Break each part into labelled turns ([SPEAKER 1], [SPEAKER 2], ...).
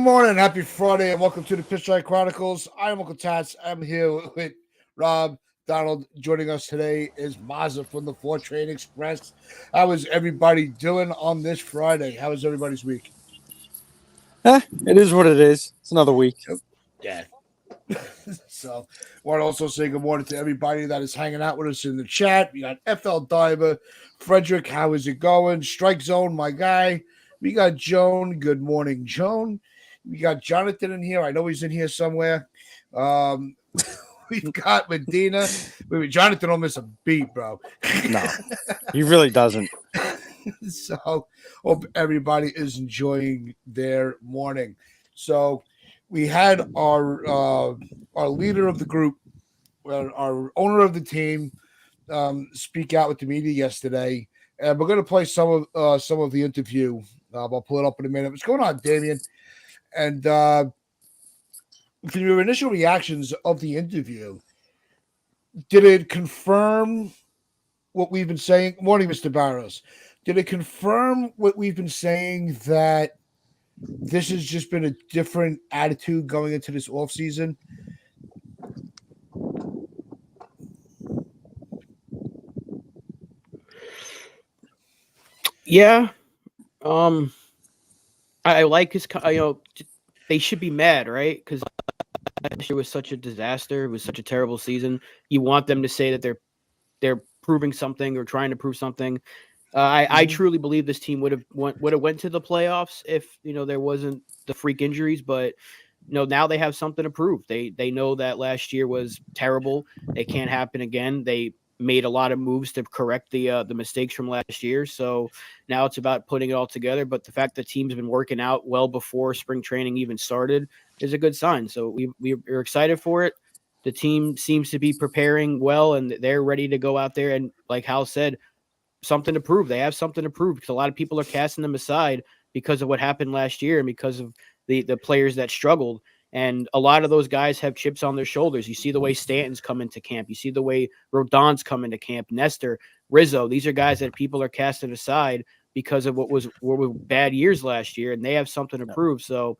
[SPEAKER 1] morning, happy Friday, and welcome to the Pitch Strike Chronicles. I'm Uncle Tats. I'm here with Rob Donald. Joining us today is Mazza from the 4 Train Express. How is everybody doing on this Friday? How is everybody's week?
[SPEAKER 2] It is what it is. It's another week.
[SPEAKER 1] Yeah. So, want to also say good morning to everybody that is hanging out with us in the chat. We got FL Diver, Frederick. How is it going? Strike Zone, my guy. We got Joan. Good morning, Joan. We got Jonathan in here. I know he's in here somewhere. We've got Medina. Jonathan will miss a beat, bro.
[SPEAKER 2] No, he really doesn't.
[SPEAKER 1] So, hope everybody is enjoying their morning. So, we had our leader of the group, our owner of the team, speak out with the media yesterday, and we're going to play some of the interview. I'll pull it up in a minute. What's going on, Damien? And from your initial reactions of the interview, did it confirm what we've been saying? Morning, Mr. Barros. Did it confirm what we've been saying that this has just been a different attitude going into this offseason?
[SPEAKER 3] Yeah. I like his, they should be mad, right? Because last year was such a disaster. It was such a terrible season. You want them to say that they're proving something or trying to prove something. I truly believe this team would have went to the playoffs if there wasn't the freak injuries. But now they have something to prove. They know that last year was terrible. It can't happen again. They made a lot of moves to correct the mistakes from last year. So now it's about putting it all together. But the fact that team's been working out well before spring training even started is a good sign. So we're excited for it. The team seems to be preparing well, and they're ready to go out there. And like Hal said, something to prove. They have something to prove because a lot of people are casting them aside because of what happened last year and because of the players that struggled. And a lot of those guys have chips on their shoulders. You see the way Stanton's come into camp. You see the way Rodon's come into camp. Nestor, Rizzo. These are guys that people are casting aside because of what were bad years last year, and they have something to prove. So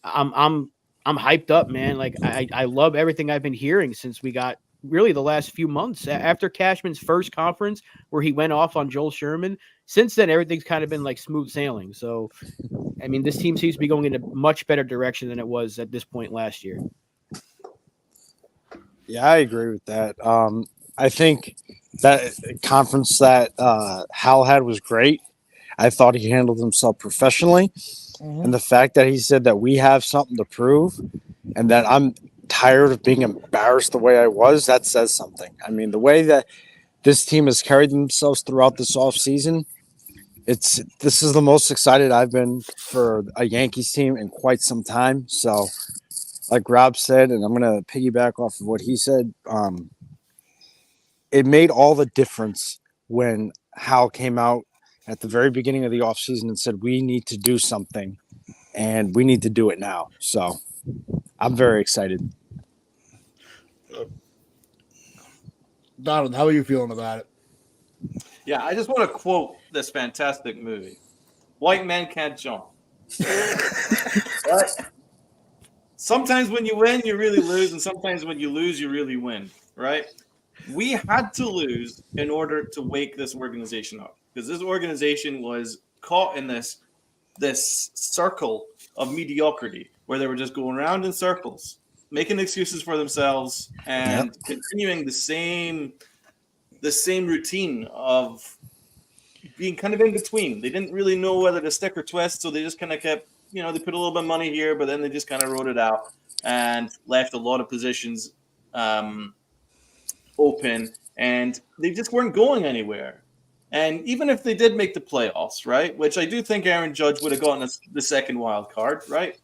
[SPEAKER 3] I'm hyped up, man. Like I love everything I've been hearing since we got really the last few months after Cashman's first conference where he went off on Joel Sherman. Since then, everything's kind of been like smooth sailing. So, I mean, this team seems to be going in a much better direction than it was at this point last year.
[SPEAKER 2] Yeah, I agree with that. I think that conference that Hal had was great. I thought he handled himself professionally. And the fact that he said that we have something to prove and that I'm tired of being embarrassed the way I was, that says something. I mean, the way that this team has carried themselves throughout this offseason, this is the most excited I've been for a Yankees team in quite some time. So, like Rob said, and I'm going to piggyback off of what he said, it made all the difference when Hal came out at the very beginning of the offseason and said, we need to do something, and we need to do it now. So, I'm very excited.
[SPEAKER 1] Donald, how are you feeling about it?
[SPEAKER 4] Yeah, I just want to quote this fantastic movie. White men can't jump. Right? Sometimes when you win, you really lose, and sometimes when you lose, you really win, right? We had to lose in order to wake this organization up because this organization was caught in this circle of mediocrity where they were just going around in circles, making excuses for themselves and continuing the same routine of being kind of in between. They didn't really know whether to stick or twist, so they just kind of kept, they put a little bit of money here, but then they just kind of wrote it out and left a lot of positions open, and they just weren't going anywhere. And even if they did make the playoffs, right, which I do think Aaron Judge would have gotten the second wild card, right,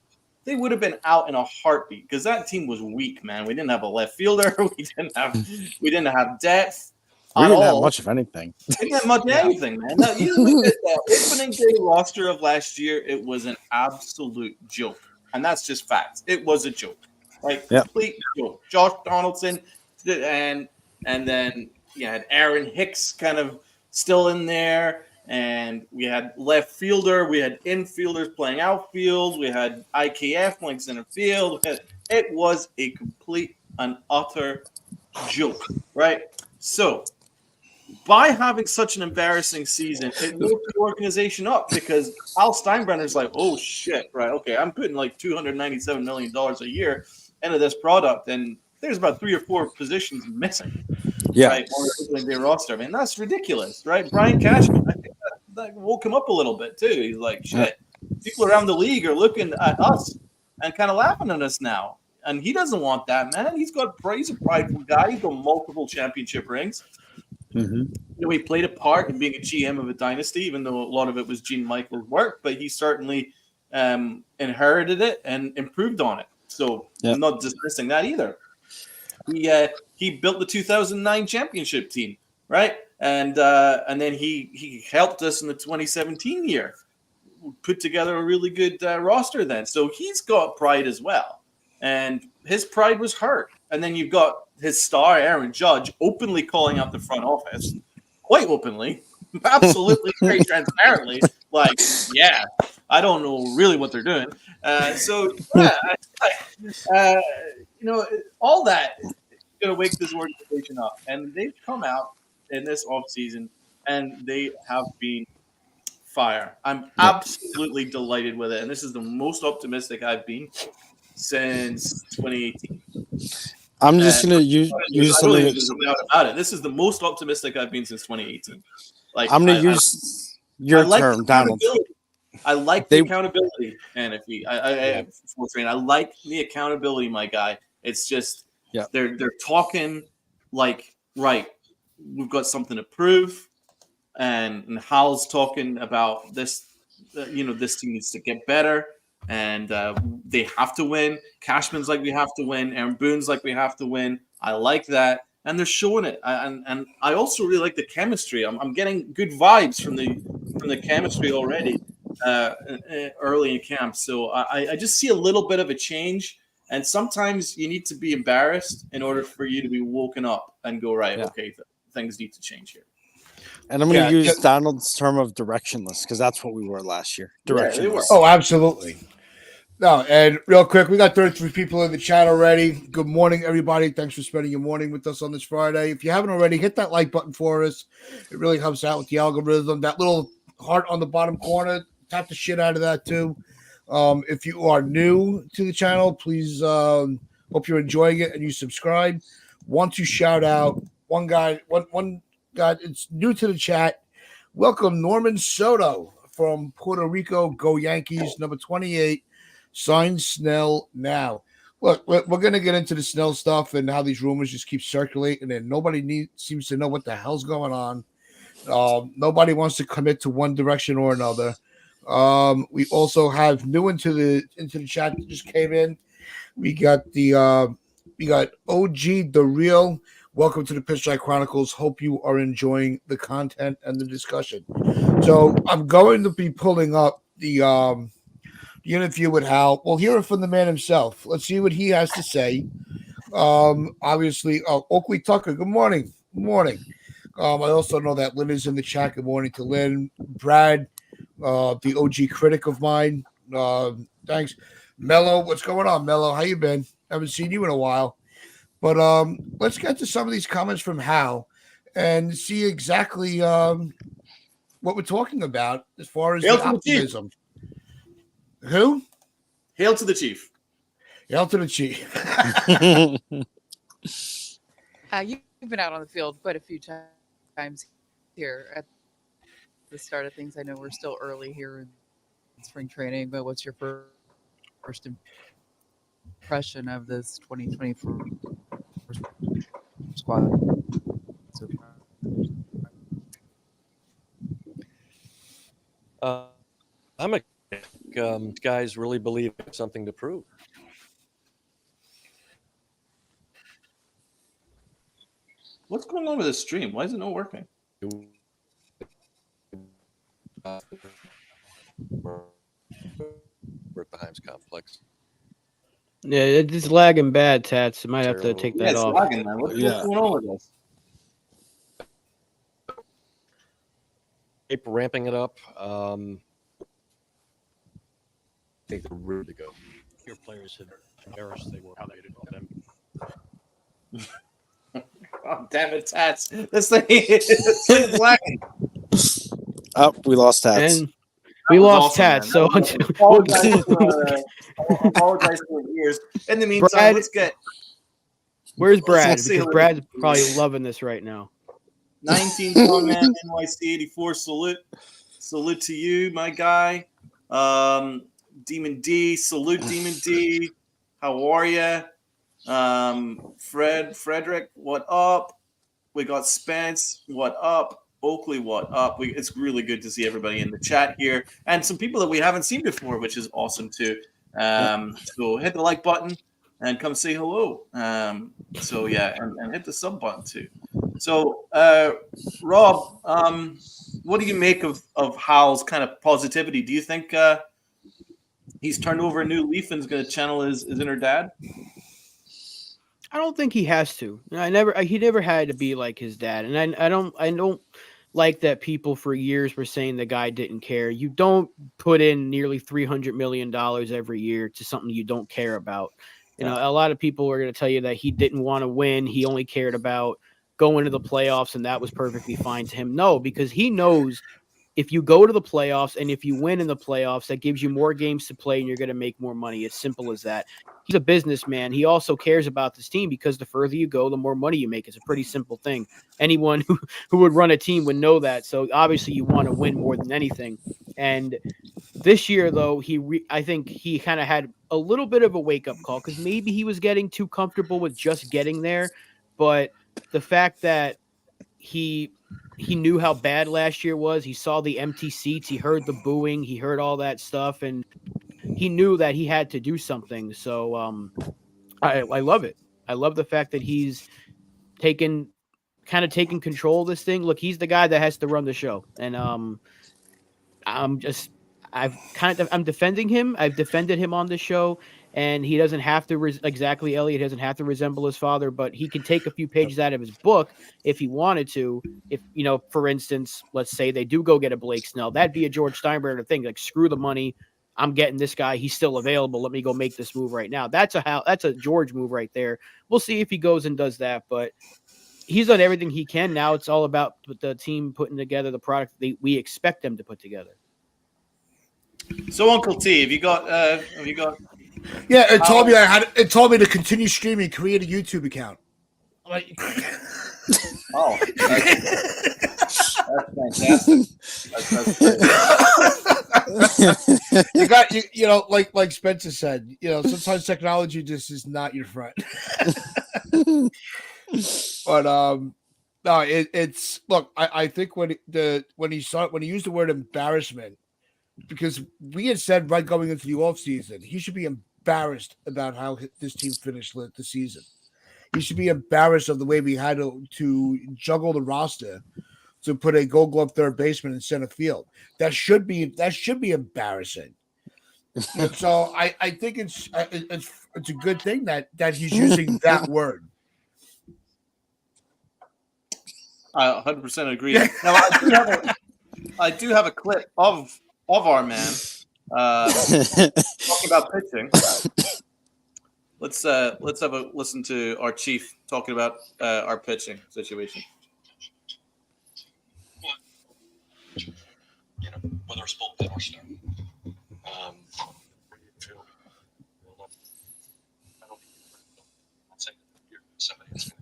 [SPEAKER 4] they would have been out in a heartbeat because that team was weak, man. We didn't have a left fielder. We didn't have depth.
[SPEAKER 2] We didn't have much of anything.
[SPEAKER 4] We didn't have much of anything, man. Now, you look at the opening day roster of last year, it was an absolute joke. And that's just facts. It was a joke. Like, complete joke. Josh Donaldson, and then you had Aaron Hicks kind of still in there. and we had left fielder, we had infielders playing outfield, we had IKF playing center field. It was a complete and utter joke, right? So by having such an embarrassing season, it woke the organization up because Hal Steinbrenner's like, oh shit, right? Okay, I'm putting like $297 million a year into this product, and there's about 3 or 4 positions missing, right, on the opening day roster. I mean, that's ridiculous, right? Brian Cashman, I think that woke him up a little bit too. He's like, shit, people around the league are looking at us and kind of laughing at us now. And he doesn't want that, man. He's a prideful guy. He's got multiple championship rings.
[SPEAKER 2] Mm-hmm.
[SPEAKER 4] He played a part in being a GM of a dynasty, even though a lot of it was Gene Michael's work, but he certainly inherited it and improved on it. So I'm not dismissing that either. He built the 2009 championship team, right? And then he helped us in the 2017 year put together a really good roster then. So he's got pride as well. And his pride was hurt. And then you've got his star, Aaron Judge, openly calling out the front office, quite openly, absolutely, very transparently, like, yeah, I don't know really what they're doing. All that is going to wake this organization up. And they've come out in this offseason, and they have been fire. I'm absolutely delighted with it. And this is the most optimistic I've been since 2018.
[SPEAKER 2] I'm just going to use something.
[SPEAKER 4] About it. This is the most optimistic I've been since 2018. Like,
[SPEAKER 2] I'm going to use your term, Donald.
[SPEAKER 4] I like the accountability, and I like the accountability, my guy. It's just they're talking like, right, we've got something to prove, and Hal's talking about this. This team needs to get better. And they have to win. Cashman's like, we have to win. Aaron Boone's like, we have to win. I like that, and they're showing it. And I also really like the chemistry. I'm getting good vibes from the chemistry already early in camp. So I just see a little bit of a change. And sometimes you need to be embarrassed in order for you to be woken up and go, right, okay, things need to change here.
[SPEAKER 2] And I'm going to use Donald's term of directionless, because that's what we were last year. Directionless.
[SPEAKER 1] Oh, absolutely. No, and real quick, we got 33 people in the chat already. Good morning, everybody. Thanks for spending your morning with us on this Friday. If you haven't already, hit that like button for us. It really helps out with the algorithm. That little heart on the bottom corner, tap the shit out of that too. If you are new to the channel, please hope you're enjoying it and you subscribe. Want to shout out one guy it's new to the chat. Welcome, Norman Soto from Puerto Rico. Go Yankees, number 28. Sign Snell now. Look, we're going to get into the Snell stuff and how these rumors just keep circulating, and nobody seems to know what the hell's going on. Nobody wants to commit to one direction or another. We also have new into the chat that just came in. We got OG the Real. Welcome to the Pitchlight Chronicles. Hope you are enjoying the content and the discussion. So I'm going to be pulling up the interview with Hal. We'll hear it from the man himself. Let's see what he has to say. Obviously, Oakley Tucker, good morning. Good morning. I also know that Lynn is in the chat. Good morning to Lynn. Brad, the OG critic of mine. Thanks. Mello, what's going on, Mello? How you been? Haven't seen you in a while. But let's get to some of these comments from Hal and see exactly what we're talking about as far as the optimism. Who?
[SPEAKER 4] Hail to the Chief.
[SPEAKER 1] Hail to the Chief.
[SPEAKER 5] You've been out on the field quite a few times here at the start of things. I know we're still early here in spring training, but what's your first impression of this 2024 squad so
[SPEAKER 6] far? I'm guys really believe it's something to prove.
[SPEAKER 4] What's going on with this stream? Why is it not working?
[SPEAKER 6] We're at the Himes complex.
[SPEAKER 3] Yeah, it's lagging bad, Tats. You might have to take that off.
[SPEAKER 4] Lagging, man. What's going on with this?
[SPEAKER 6] ramping it up. I think they're ready to go. Your players had embarrassed they were how they did all them.
[SPEAKER 4] Oh, damn it, Tats. This thing is lacking.
[SPEAKER 2] Oh, we lost Tats.
[SPEAKER 3] And we
[SPEAKER 4] was
[SPEAKER 3] lost
[SPEAKER 4] awesome,
[SPEAKER 3] Tats. So
[SPEAKER 4] man. Apologize for the ears. In the meantime,
[SPEAKER 3] Brad-
[SPEAKER 4] let's get
[SPEAKER 3] where's Brad?
[SPEAKER 4] let's see
[SPEAKER 3] Because
[SPEAKER 4] what-
[SPEAKER 3] Brad's probably loving this right now.
[SPEAKER 4] 19 Strongman NYC 84. Salute to you, my guy. Demon D, salute Demon D. How are ya? Frederick, what up? We got Spence, what up? Oakley, what up? It's really good to see everybody in the chat here and some people that we haven't seen before, which is awesome too. So hit the like button and come say hello. So yeah, and hit the sub button too. So Rob, what do you make of Hal's kind of positivity? Do you think he's turned over a new leaf and is going to channel his inner dad?
[SPEAKER 3] I don't think he has to. He never had to be like his dad, and I don't like that people for years were saying the guy didn't care. You don't put in nearly $300 million every year to something you don't care about. You know, a lot of people are going to tell you that he didn't want to win. He only cared about going to the playoffs, and that was perfectly fine to him. No, because he knows if you go to the playoffs and if you win in the playoffs, that gives you more games to play and you're going to make more money. It's simple as that. He's a businessman. He also cares about this team because the further you go, the more money you make. It's a pretty simple thing. Anyone who would run a team would know that. So obviously you want to win more than anything. And this year, though, I think he kind of had a little bit of a wake-up call because maybe he was getting too comfortable with just getting there. But the fact that he knew how bad last year was. He saw the empty seats. He heard the booing. He heard all that stuff. And he knew that he had to do something. So I love it. I love the fact that he's taken control of this thing. Look, he's the guy that has to run the show. And I'm defending him. I've defended him on this show, and he doesn't have to exactly Elliot doesn't have to resemble his father, but he can take a few pages out of his book if he wanted to. If for instance, let's say they do go get a Blake Snell, that'd be a George Steinbrenner thing. Like, screw the money. I'm getting this guy. He's still available. Let me go make this move right now. That's a George move right there. We'll see if he goes and does that, but he's done everything he can. Now it's all about the team putting together the product we expect them to put together.
[SPEAKER 4] So, Uncle T, have you got?
[SPEAKER 1] Yeah, it told me it told me to continue streaming, create a YouTube account. Like,
[SPEAKER 4] Oh, that's fantastic.
[SPEAKER 1] you got like Spencer said, sometimes technology just is not your friend. But no, it's look. I think when he used the word embarrassment, because we had said right going into the offseason, he should be embarrassed about how this team finished the season. He should be embarrassed of the way we had to juggle the roster to put a Gold Glove third baseman in center field. That should be embarrassing. And so I think it's a good thing that he's using that word.
[SPEAKER 4] I 100% agree. Now, I do have a clip of our man talking about pitching. Let's have a listen to our chief talking about our pitching situation.
[SPEAKER 6] Whether it's bullpen or start. Somebody asked me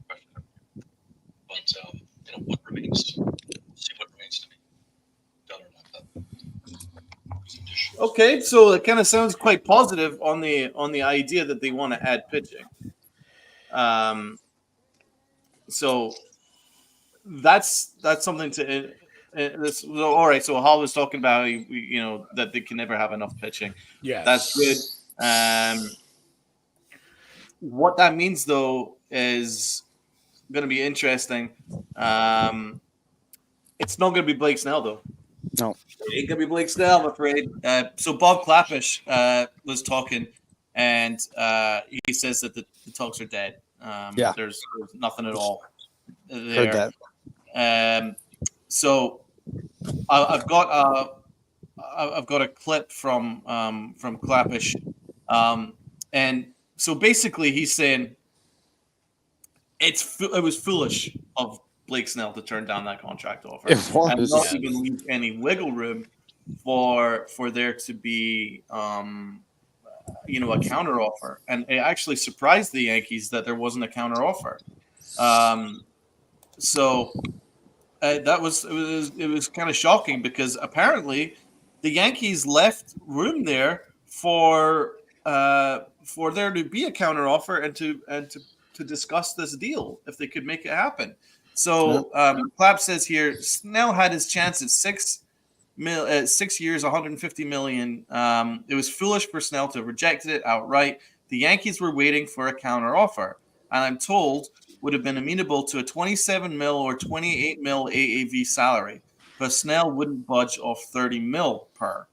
[SPEAKER 6] the question, but what remains? See what remains to be done or not done.
[SPEAKER 4] Okay, so it kind of sounds quite positive on the idea that they want to add pitching. So that's something to. All right. So Hal was talking about that they can never have enough pitching.
[SPEAKER 1] Yeah,
[SPEAKER 4] that's good. What that means though is going to be interesting. It's not going to be Blake Snell though.
[SPEAKER 2] No,
[SPEAKER 4] it ain't going to be Blake Snell, I'm afraid. So Bob Clappish was talking, and he says that the talks are dead. There's nothing at all there.
[SPEAKER 2] Heard that.
[SPEAKER 4] So I've got a clip from Clappish, and so basically he's saying it was foolish of Blake Snell to turn down that contract offer
[SPEAKER 2] It
[SPEAKER 4] and
[SPEAKER 2] was.
[SPEAKER 4] not even leave any wiggle room for there to be a counter offer. And it actually surprised the Yankees that there wasn't a counter offer. So that was kind of shocking because apparently the Yankees left room there for there to be a counter offer and to discuss this deal if they could make it happen. So Clapp says here Snell had his chance at 6 years, 150 million. It was foolish for Snell to have rejected it outright. The Yankees were waiting for a counter offer, and I'm told would have been amenable to a 27 mil or 28 mil AAV salary, but Snell wouldn't budge off 30 mil per.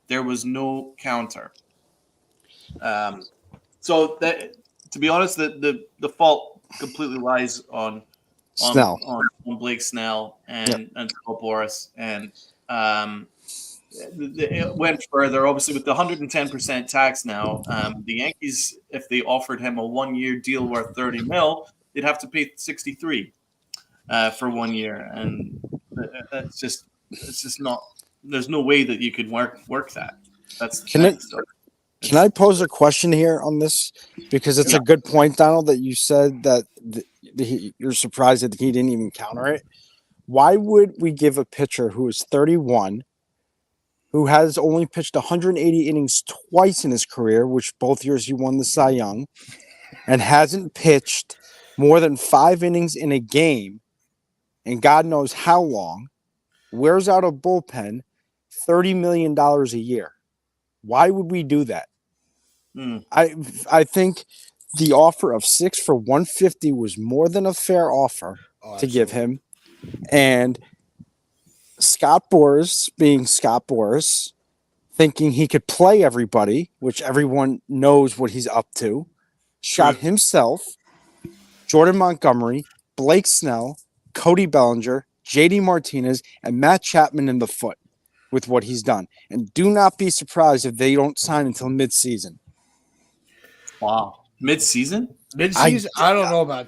[SPEAKER 4] There was no counter. So that, to be honest, the fault completely lies on
[SPEAKER 2] Snell.
[SPEAKER 4] on Blake Snell and Scott Boras, and it went further. Obviously, with the 110% tax now, the Yankees, if they offered him a 1-year deal worth 30 mil, they'd have to pay 63 for 1 year, and it's just not. There's no way that you could work that.
[SPEAKER 2] Can I pose a question here on this? Because it's a good point, Donald, that you said that you're surprised that he didn't even counter it. Why would we give a pitcher who is 31, who has only pitched 180 innings twice in his career, which both years he won the Cy Young, and hasn't pitched more than 5 innings in a game, and God knows how long, wears out a bullpen, $30 million a year? Why would we do that? I think the offer of 6 for 150 was more than a fair offer to give him. And Scott Boras, being Scott Boras, thinking he could play everybody, which everyone knows what he's up to, shot himself, Jordan Montgomery, Blake Snell, Cody Bellinger, JD Martinez, and Matt Chapman in the foot with what he's done. And do not be surprised if they don't sign until midseason.
[SPEAKER 4] Wow. Mid-season?
[SPEAKER 1] Mid-season? I don't know about.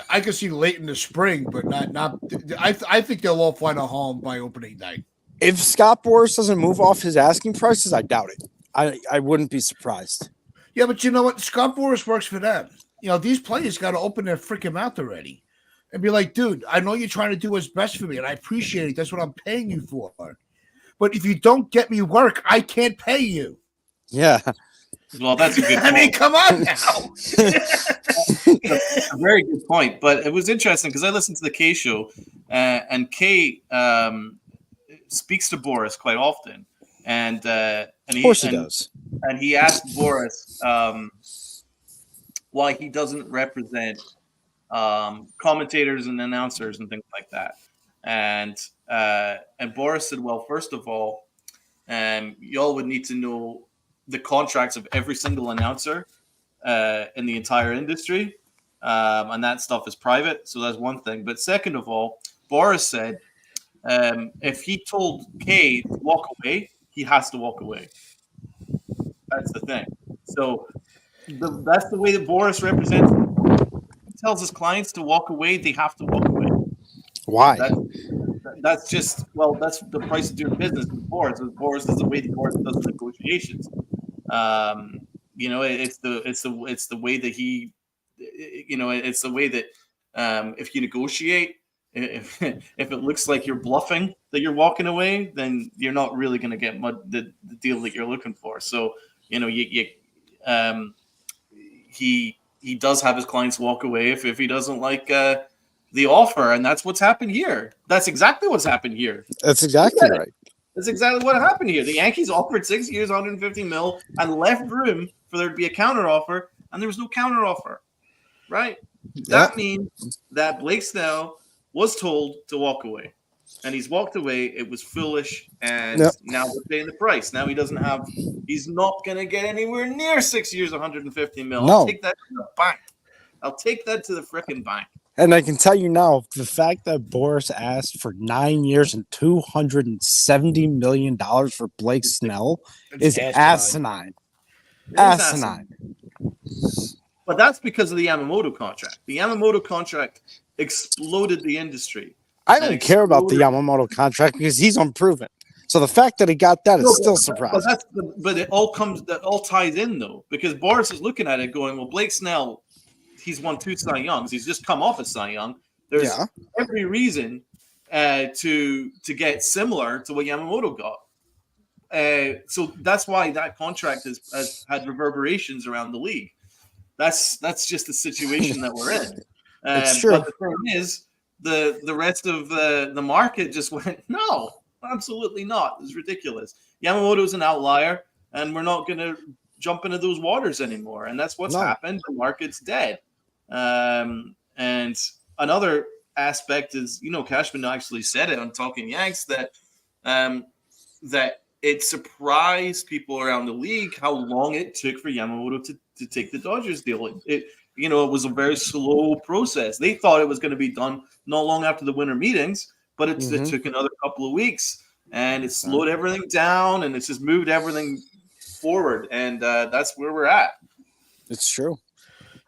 [SPEAKER 1] I could see late in the spring, but not. I think they'll all find a home by opening night.
[SPEAKER 2] If Scott Boras doesn't move off his asking prices, I doubt it. I wouldn't be surprised.
[SPEAKER 1] Yeah, but you know what? Scott Boras works for them. You know, these players got to open their freaking mouth already and be like, dude, I know you're trying to do what's best for me, and I appreciate it. That's what I'm paying you for. But if you don't get me work, I can't pay you.
[SPEAKER 2] Yeah.
[SPEAKER 4] Well, that's a good point.
[SPEAKER 1] I mean, come on now.
[SPEAKER 4] A very good point. But it was interesting because I listened to the K show, and K speaks to Boras quite often. And
[SPEAKER 2] Of course he does.
[SPEAKER 4] And he asked Boras why he doesn't represent commentators and announcers and things like that. And Boras said, well, first of all, y'all would need to know the contracts of every single announcer in the entire industry, and that stuff is private. So that's one thing. But second of all, Boras said if he told Kay to walk away, he has to walk away. That's the thing. So that's the way that Boras represents. He tells his clients to walk away; they have to walk away.
[SPEAKER 2] Why?
[SPEAKER 4] That's just that's the price of doing business with Boras. Boras is the way the Boras does negotiations. It's the way that he, it's the way that if you negotiate, if it looks like you're bluffing that you're walking away, then you're not really going to get the deal that you're looking for. So he does have his clients walk away if he doesn't like the offer, and that's what's happened here. That's exactly what's happened here.
[SPEAKER 2] That's exactly right.
[SPEAKER 4] That's exactly what happened here. The Yankees offered 6 years, 150 mil, and left room for there to be a counter offer, and there was no counter offer. Right? That means that Blake Snell was told to walk away, and he's walked away. It was foolish, and now we're paying the price. Now he's not going to get anywhere near 6 years, 150 mil.
[SPEAKER 2] No.
[SPEAKER 4] I'll take that to the bank. I'll take that to the frickin' bank.
[SPEAKER 2] And I can tell you now, the fact that Boris asked for 9 years and $270 million for Blake Snell
[SPEAKER 1] It's
[SPEAKER 2] is asinine.
[SPEAKER 4] It is asinine. But that's because of the Yamamoto contract. The Yamamoto contract exploded the industry.
[SPEAKER 2] I don't care about the Yamamoto contract because he's unproven. So the fact that he got that is still surprising.
[SPEAKER 4] But it all ties in though, because Boris is looking at it going, well, Blake Snell, he's won 2 Cy Youngs. He's just come off a Cy Young. There's every reason to get similar to what Yamamoto got. So that's why that contract has had reverberations around the league. That's just the situation that we're in.
[SPEAKER 2] It's true.
[SPEAKER 4] But the thing is, the rest of the market just went, no, absolutely not. It's ridiculous. Yamamoto's an outlier, and we're not going to jump into those waters anymore. And that's what's happened. The market's dead. And another aspect is, Cashman actually said it on Talking Yanks that it surprised people around the league how long it took for Yamamoto to take the Dodgers deal. It was a very slow process. They thought it was going to be done not long after the winter meetings, but it took another couple of weeks, and it slowed everything down, and it's just moved everything forward, and that's where we're at.
[SPEAKER 2] It's true.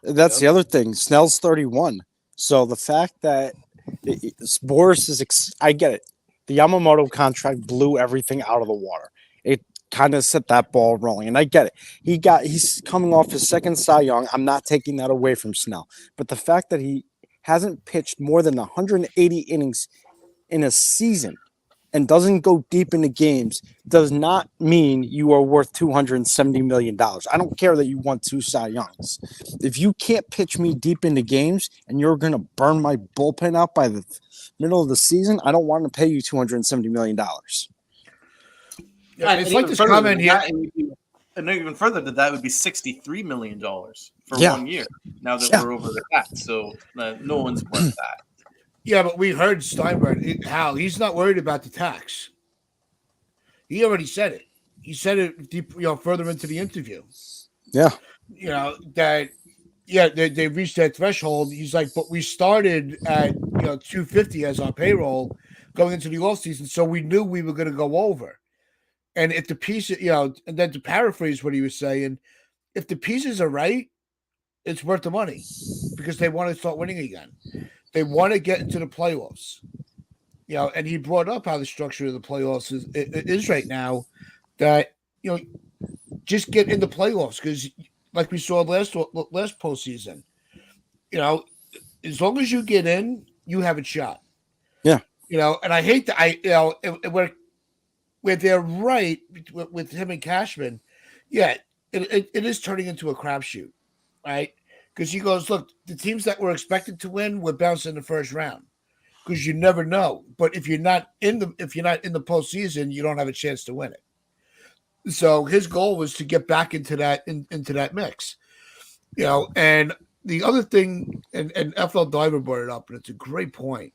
[SPEAKER 2] That's the other thing. Snell's 31. So the fact that Boris is I get it. The Yamamoto contract blew everything out of the water. It kind of set that ball rolling, and I get it. He's coming off his second Cy Young. I'm not taking that away from Snell. But the fact that he hasn't pitched more than 180 innings in a season and doesn't go deep into games does not mean you are worth $270 million. I don't care that you won 2 Cy Youngs. If you can't pitch me deep into games and you're going to burn my bullpen out by the middle of the season, I don't want to pay you $270 million.
[SPEAKER 1] Yeah, it's like this comment here.
[SPEAKER 4] And even further than that would be $63 million for 1 year. Now that we're over the cap, so no one's worth that.
[SPEAKER 1] Yeah, but we heard Steinbrenner, Hal. He's not worried about the tax. He already said it. He said it deep, further into the interview.
[SPEAKER 2] Yeah,
[SPEAKER 1] that. Yeah, they reached that threshold. He's like, but we started at 250 as our payroll going into the offseason, so we knew we were going to go over. And if the pieces, and then to paraphrase what he was saying, if the pieces are right, it's worth the money because they want to start winning again. They want to get into the playoffs. And he brought up how the structure of the playoffs is right now that, just get in the playoffs because like we saw last postseason, as long as you get in, you have a shot.
[SPEAKER 2] Yeah.
[SPEAKER 1] And I hate that where they're right with him and Cashman, it is turning into a crapshoot, right? Because he goes, look, the teams that were expected to win would bounce in the first round because you never know. But if you're not in the postseason, you don't have a chance to win it. So his goal was to get back into that mix, And the other thing, and FL Diver brought it up, and it's a great point,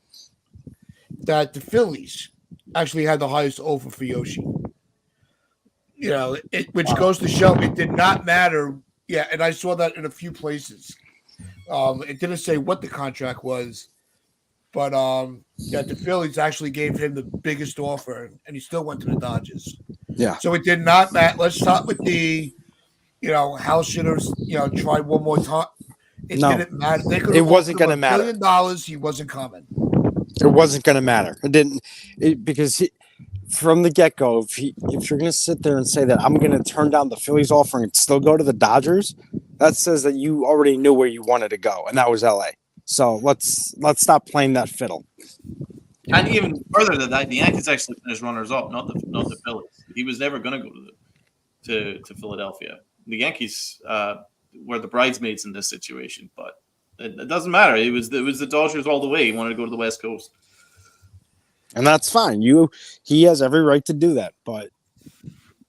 [SPEAKER 1] that the Phillies actually had the highest over for Yoshi. Which goes to show it did not matter. Yeah, and I saw that in a few places. It didn't say what the contract was, but the Phillies actually gave him the biggest offer, and he still went to the Dodgers.
[SPEAKER 2] Yeah.
[SPEAKER 1] So it did not matter. Let's start with the, Hal should have, tried one more time. It didn't matter.
[SPEAKER 2] It wasn't going to matter.
[SPEAKER 1] $1 billion, he wasn't coming.
[SPEAKER 2] It wasn't going to matter. It didn't, because from the get-go, if you're going to sit there and say that I'm going to turn down the Phillies offer and still go to the Dodgers, that says that you already knew where you wanted to go, and that was LA. So let's stop playing that fiddle.
[SPEAKER 4] And even further than that, the Yankees actually finished runners-up, not the Phillies. He was never going to go to Philadelphia. The Yankees were the bridesmaids in this situation, but it doesn't matter. It was the Dodgers all the way. He wanted to go to the West Coast,
[SPEAKER 2] and that's fine. He has every right to do that, but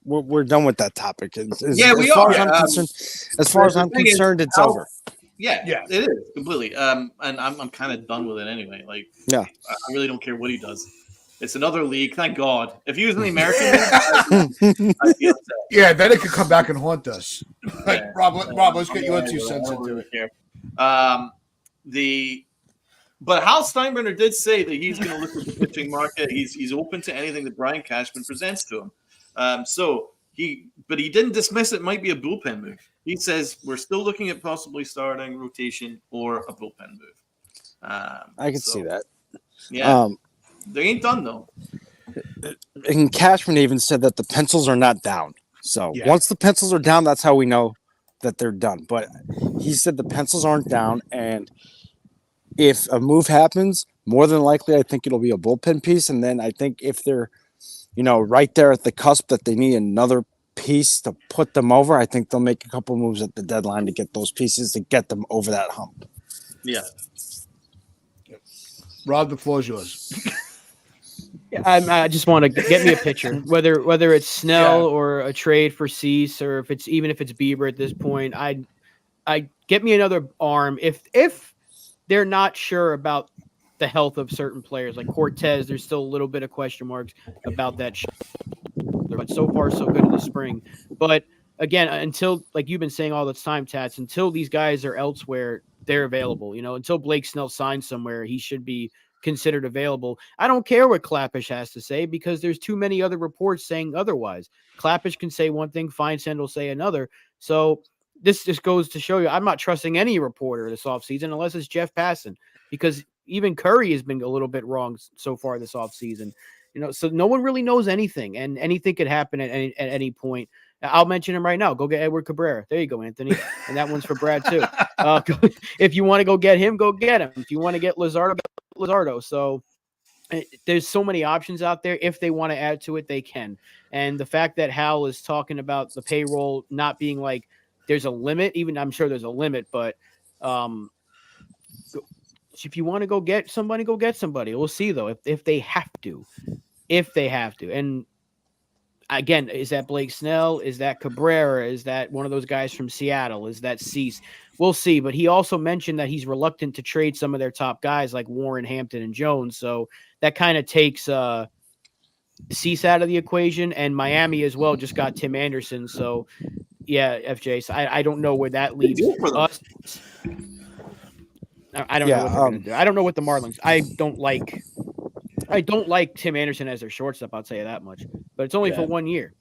[SPEAKER 2] we're done with that topic. As far as I'm concerned, it's over.
[SPEAKER 4] Yeah, it is completely. And I'm kind of done with it anyway. Like, I really don't care what he does. It's another league. Thank God. If he was in the American League, I'd be upset.
[SPEAKER 1] Yeah, then it could come back and haunt us. Rob, let's get your 2 cents into it.
[SPEAKER 4] The But Hal Steinbrenner did say that he's going to look at the pitching market. He's open to anything that Brian Cashman presents to him. But he didn't dismiss it might be a bullpen move. He says we're still looking at possibly starting rotation or a bullpen move.
[SPEAKER 2] I can see that.
[SPEAKER 4] Yeah, they ain't done though.
[SPEAKER 2] And Cashman even said that the pencils are not down. So once the pencils are down, that's how we know that they're done. But he said the pencils aren't down, and if a move happens, more than likely, I think it'll be a bullpen piece. And then I think if they're, right there at the cusp that they need another piece to put them over, I think they'll make a couple moves at the deadline to get those pieces to get them over that hump.
[SPEAKER 4] Yeah.
[SPEAKER 1] Rob, the floor is yours.
[SPEAKER 3] I just want to get me a pitcher, whether it's Snell or a trade for Cease, or if it's Bieber at this point. I get me another arm. If they're not sure about the health of certain players like Cortez, there's still a little bit of question marks about that. But so far, so good in the spring. But again, until, like you've been saying all this time, Tats, until these guys are elsewhere, they're available. Until Blake Snell signs somewhere, he should be considered available. I don't care what Clappish has to say because there's too many other reports saying otherwise. Clappish can say one thing, Feinsand will say another. So this just goes to show you I'm not trusting any reporter this offseason unless it's Jeff Passan, because even Curry has been a little bit wrong so far this offseason. So no one really knows anything, and anything could happen at any point. I'll mention him right now. Go get Edward Cabrera. There you go, Anthony. And that one's for Brad too. If you want to go get him, go get him. If you want to get Luzardo. So there's so many options out there. If they want to add to it, they can. And the fact that Hal is talking about the payroll not being like there's a limit, even I'm sure there's a limit, but if you want to go get somebody, go get somebody. We'll see though if they have to. And again, is that Blake Snell? Is that Cabrera? Is that one of those guys from Seattle? Is that Cease? We'll see. But he also mentioned that he's reluctant to trade some of their top guys like Warren, Hampton, and Jones. So that kind of takes Cease out of the equation. And Miami as well just got Tim Anderson. So, yeah, FJ. So I don't know where that leaves us. I don't know what they're going to do. I don't know what the Marlins – I don't like Tim Anderson as their shortstop, I'll tell you that much. But it's only for 1 year.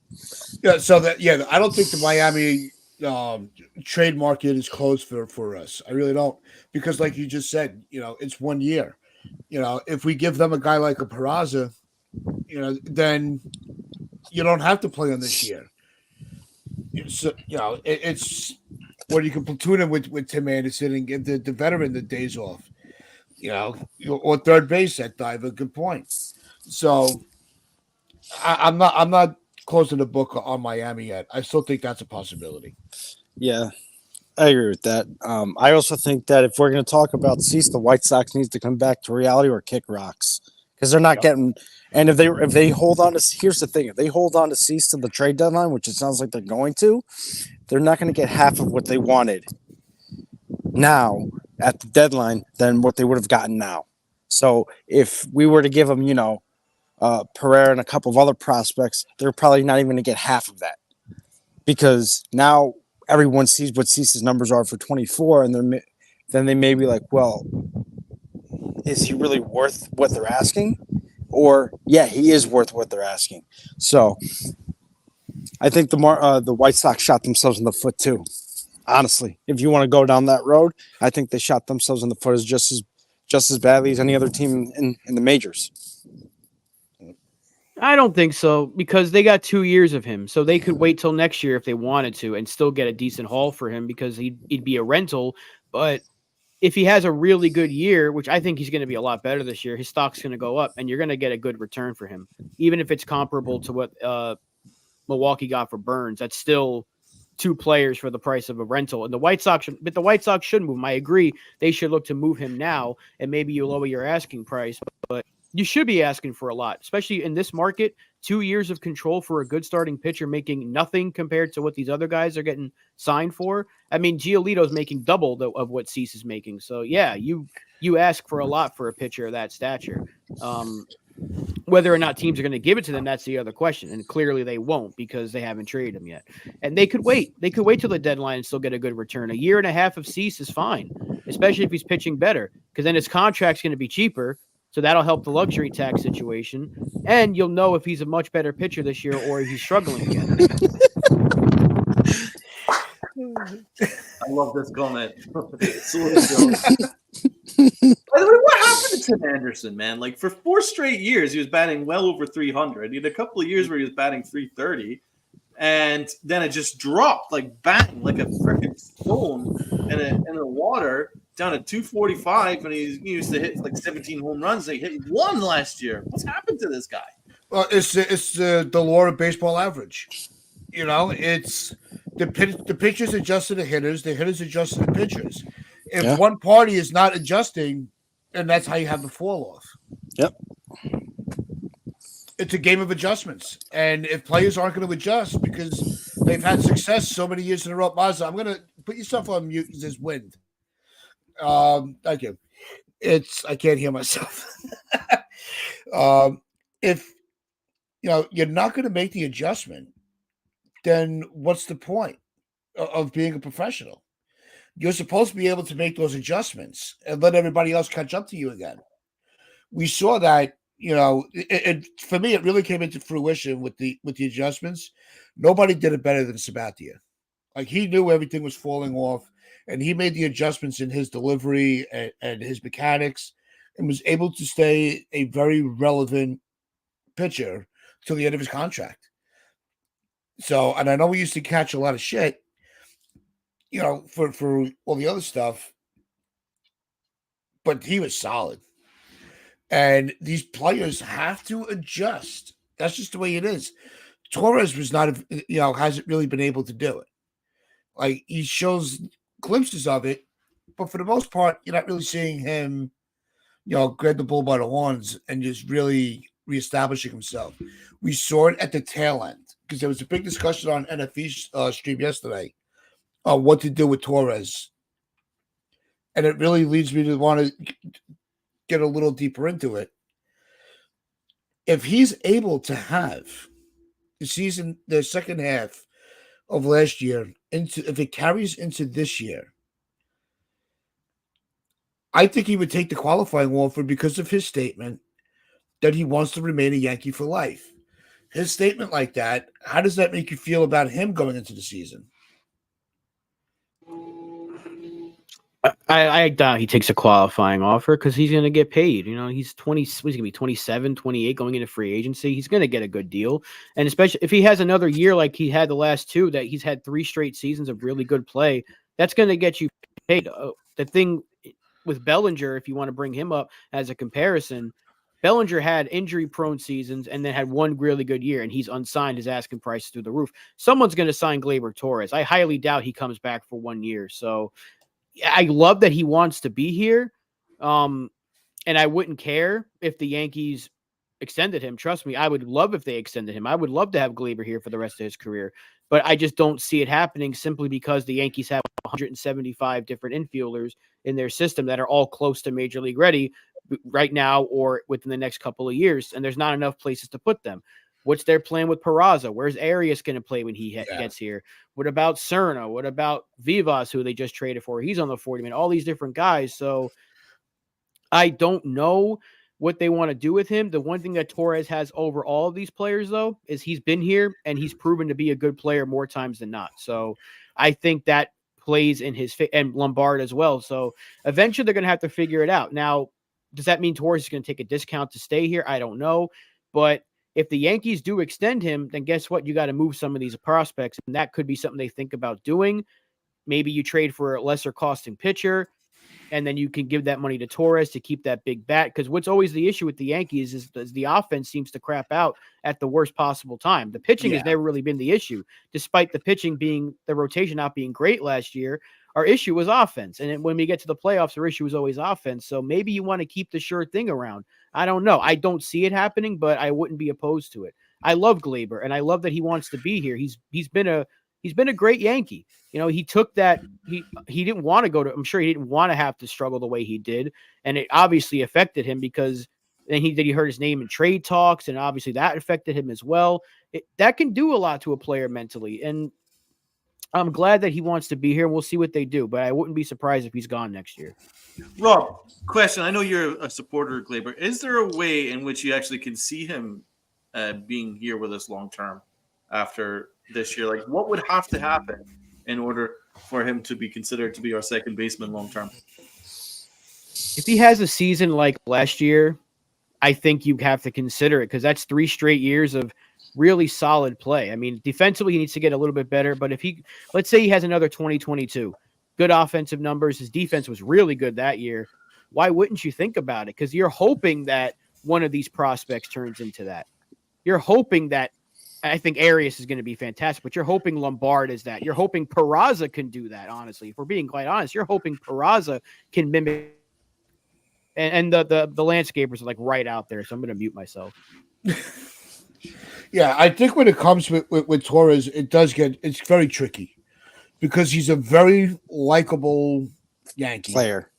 [SPEAKER 1] Yeah, so I don't think the Miami trade market is closed for us. I really don't. Because like you just said, it's 1 year. If we give them a guy like a Peraza, then you don't have to play him this year. So, it's where you can platoon him with Tim Anderson and give the veteran the days off. Or third base at dive. A good point. So I'm not closing the book on Miami yet. I still think that's a possibility.
[SPEAKER 2] Yeah, I agree with that. I also think that if we're going to talk about Cease, the White Sox needs to come back to reality or kick rocks because they're not getting. And if they hold on to, here's the thing: if they hold on to Cease to the trade deadline, which it sounds like they're going to, they're not going to get half of what they wanted now at the deadline than what they would have gotten now. So if we were to give them, Pereira and a couple of other prospects, they're probably not even going to get half of that because now everyone sees what Cease's numbers are for 24, and then they may be like, well, is he really worth what they're asking? Or, yeah, he is worth what they're asking. So I think the White Sox shot themselves in the foot too. Honestly, if you want to go down that road, I think they shot themselves in the foot just as badly as any other team in the majors.
[SPEAKER 3] I don't think so because they got 2 years of him, so they could wait till next year if they wanted to and still get a decent haul for him because he'd be a rental. But if he has a really good year, which I think he's going to be a lot better this year, his stock's going to go up and you're going to get a good return for him, even if it's comparable to what Milwaukee got for Burns. That's still 2 players for the price of a rental. And the White Sox should move him. I agree. They should look to move him now, and maybe you lower your asking price, but you should be asking for a lot, especially in this market. 2 years of control for a good starting pitcher making nothing compared to what these other guys are getting signed for. I mean, Giolito's making double of what Cease is making. So yeah, you ask for a lot for a pitcher of that stature. Whether or not teams are going to give it to them, that's the other question. And clearly they won't because they haven't traded him yet. And they could wait. They could wait till the deadline and still get a good return. A year and a half of Cease is fine. especially if he's pitching better, because then his contract's going to be cheaper. So that'll help the luxury tax situation. And you'll know if he's a much better pitcher this year or if he's struggling again.
[SPEAKER 4] I love this comment. By the way, what happened to Tim Anderson, man? Like for 4 straight years, he was batting well over 300. He had a couple of years where he was batting 330, and then it just dropped like bang, like a freaking stone in the water down to 245. And he used to hit like 17 home runs. They hit 1 last year. What's happened to this guy?
[SPEAKER 1] Well, it's the law of baseball average. You know, it's the pitchers adjust to the hitters adjust to the pitchers. If one party is not adjusting, then that's how you have the fall off.
[SPEAKER 2] Yep.
[SPEAKER 1] It's a game of adjustments. And if players aren't going to adjust because they've had success so many years in a row, Mazda, I'm going to put yourself on mute because there's wind. Thank you. I can't hear myself. If you're not going to make the adjustment, then what's the point of being a professional? You're supposed to be able to make those adjustments and let everybody else catch up to you again. We saw that, for me, it really came into fruition with the adjustments. Nobody did it better than Sabathia. Like, he knew everything was falling off, and he made the adjustments in his delivery and his mechanics and was able to stay a very relevant pitcher till the end of his contract. So, and I know we used to catch a lot of shit, for all the other stuff, but he was solid. And these players have to adjust. That's just the way it is. Torres was not, hasn't really been able to do it. Like, he shows glimpses of it, but for the most part, you're not really seeing him, grab the bull by the horns and just really reestablishing himself. We saw it at the tail end because there was a big discussion on NFE stream yesterday on what to do with Torres. And it really leads me to want to get a little deeper into it. If he's able to have the second half of last year, if it carries into this year, I think he would take the qualifying offer because of his statement that he wants to remain a Yankee for life. His statement like that, how does that make you feel about him going into the season?
[SPEAKER 3] I doubt he takes a qualifying offer because he's going to get paid. He's 20, he's going to be 27, 28 going into free agency. He's going to get a good deal. And especially if he has another year like he had the last 2, that he's had 3 straight seasons of really good play, that's going to get you paid. The thing with Bellinger, if you want to bring him up as a comparison, Bellinger had injury-prone seasons and then had 1 really good year, and he's unsigned. His asking price through the roof. Someone's going to sign Gleyber Torres. I highly doubt he comes back for 1 year. So I love that he wants to be here. And I wouldn't care if the Yankees extended him. Trust me, I would love if they extended him. I would love to have Gleyber here for the rest of his career. But I just don't see it happening simply because the Yankees have 175 different infielders in their system that are all close to Major League ready right now or within the next couple of years. And there's not enough places to put them. What's their plan with Peraza? Where's Arias going to play when he gets here? What about Cerna? What about Vivas, who they just traded for? He's on the 40-man. All these different guys. So I don't know what they want to do with him. The one thing that Torres has over all of these players, though, is he's been here and he's proven to be a good player more times than not. So I think that plays in his and Lombard as well. So eventually they're going to have to figure it out. Now, does that mean Torres is going to take a discount to stay here? I don't know. But if the Yankees do extend him, then guess what? You got to move some of these prospects, and that could be something they think about doing. Maybe you trade for a lesser costing pitcher, and then you can give that money to Torres to keep that big bat. Because what's always the issue with the Yankees is the offense seems to crap out at the worst possible time. The pitching has never really been the issue, despite the pitching being the rotation not being great last year. Our issue was offense. And when we get to the playoffs, our issue is always offense. So maybe you want to keep the sure thing around. I don't know. I don't see it happening, but I wouldn't be opposed to it. I love Gleyber, and I love that he wants to be here. He's been a great Yankee. He took that. He didn't want to go to. I'm sure he didn't want to have to struggle the way he did, and it obviously affected him because then he heard his name in trade talks, and obviously that affected him as well. That can do a lot to a player mentally, and I'm glad that he wants to be here. We'll see what they do, but I wouldn't be surprised if he's gone next year.
[SPEAKER 4] Rob, question. I know you're a supporter of Glaber. Is there a way in which you actually can see him being here with us long term after this year? Like, what would have to happen in order for him to be considered to be our second baseman long term?
[SPEAKER 3] If he has a season like last year, I think you have to consider it because that's 3 straight years of really solid play. I mean, defensively, he needs to get a little bit better. But if let's say he has another 2022, good offensive numbers, his defense was really good that year. Why wouldn't you think about it? Because you're hoping that one of these prospects turns into that. You're hoping that, I think Arias is going to be fantastic, but you're hoping Lombard is that. You're hoping Peraza can do that, honestly. If we're being quite honest, you're hoping Peraza can mimic. And the landscapers are like right out there, so I'm going to mute myself.
[SPEAKER 1] Yeah, I think when it comes with Torres, it's very tricky because he's a very likable Yankee
[SPEAKER 2] Player.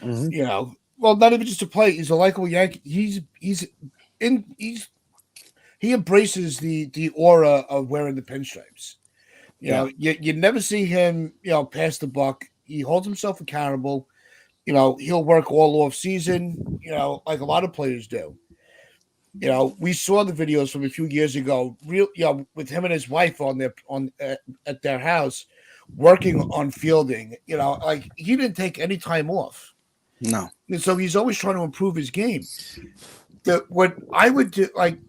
[SPEAKER 2] Mm-hmm.
[SPEAKER 1] You know, well, not even just a player. He's a likable Yankee. He embraces the aura of wearing the pinstripes. You know, you never see him, pass the buck. He holds himself accountable. He'll work all off season, like a lot of players do. We saw the videos from a few years ago, with him and his wife at their house working on fielding. Like he didn't take any time off.
[SPEAKER 2] No.
[SPEAKER 1] And so he's always trying to improve his game. What I would do, like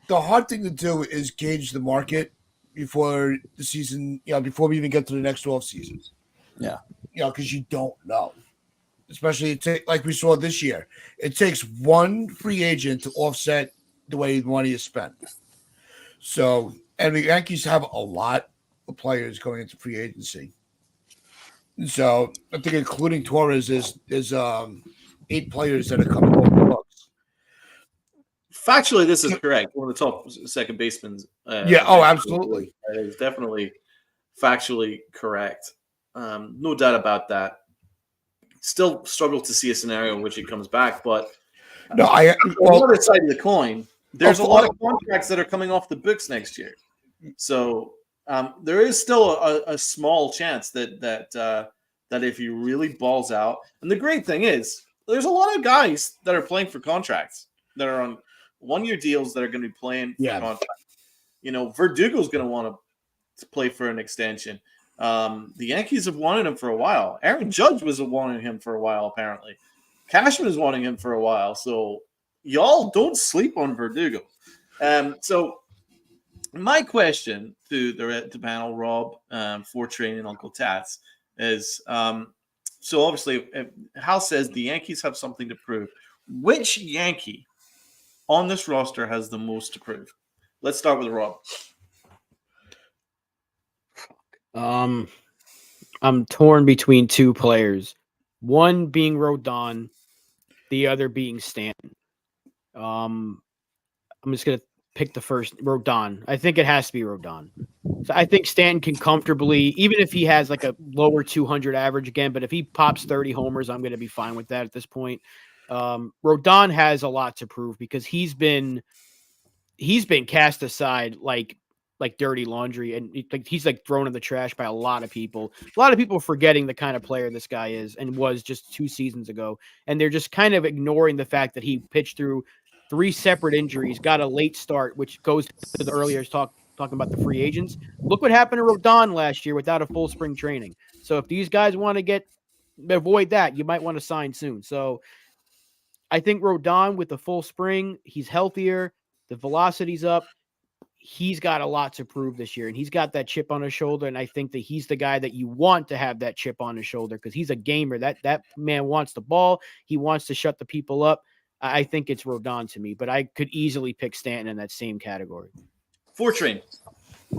[SPEAKER 1] the hard thing to do is gauge the market before the season, before we even get to the next off season.
[SPEAKER 2] Yeah.
[SPEAKER 1] Because you don't know. Especially like we saw this year. It takes one free agent to offset the way the money is spent. So, and the Yankees have a lot of players going into free agency. So I think including Torres is 8 players that are coming off the books.
[SPEAKER 4] Factually, this is correct. One of the top second basemen.
[SPEAKER 1] Absolutely.
[SPEAKER 4] It is definitely factually correct. No doubt about that. Still struggle to see a scenario in which he comes back, but on the other side of the coin, there's a lot of contracts that are coming off the books next year. So there is still a small chance that if he really balls out, and the great thing is, there's a lot of guys that are playing for contracts that are on 1-year deals that are going to be playing for contracts. Verdugo's going to want to play for an extension. The Yankees have wanted him for a while. Aaron Judge was wanting him for a while, apparently. Cashman is wanting him for a while. So y'all don't sleep on Verdugo. So my question to the panel, Rob, for training Uncle Tats, is so obviously Hal says the Yankees have something to prove. Which Yankee on this roster has the most to prove? Let's start with Rob.
[SPEAKER 3] I'm torn between 2 players. One being Rodon, the other being Stanton. I'm just gonna pick the first, Rodon. I think it has to be Rodon. So I think Stanton can comfortably, even if he has like a lower 200 average again, but if he pops 30 homers, I'm gonna be fine with that at this point. Rodon has a lot to prove because he's been cast aside like dirty laundry, and he's like thrown in the trash by a lot of people. A lot of people forgetting the kind of player this guy is and was just 2 seasons ago, and they're just kind of ignoring the fact that he pitched through 3 separate injuries, got a late start, which goes to the earlier talking about the free agents. Look what happened to Rodon last year without a full spring training. So if these guys want to avoid that, you might want to sign soon. So I think Rodon with the full spring, he's healthier, the velocity's up. He's got a lot to prove this year, and he's got that chip on his shoulder. And I think that he's the guy that you want to have that chip on his shoulder because he's a gamer. That man wants the ball. He wants to shut the people up. I think it's Rodon to me, but I could easily pick Stanton in that same category.
[SPEAKER 4] Fortran.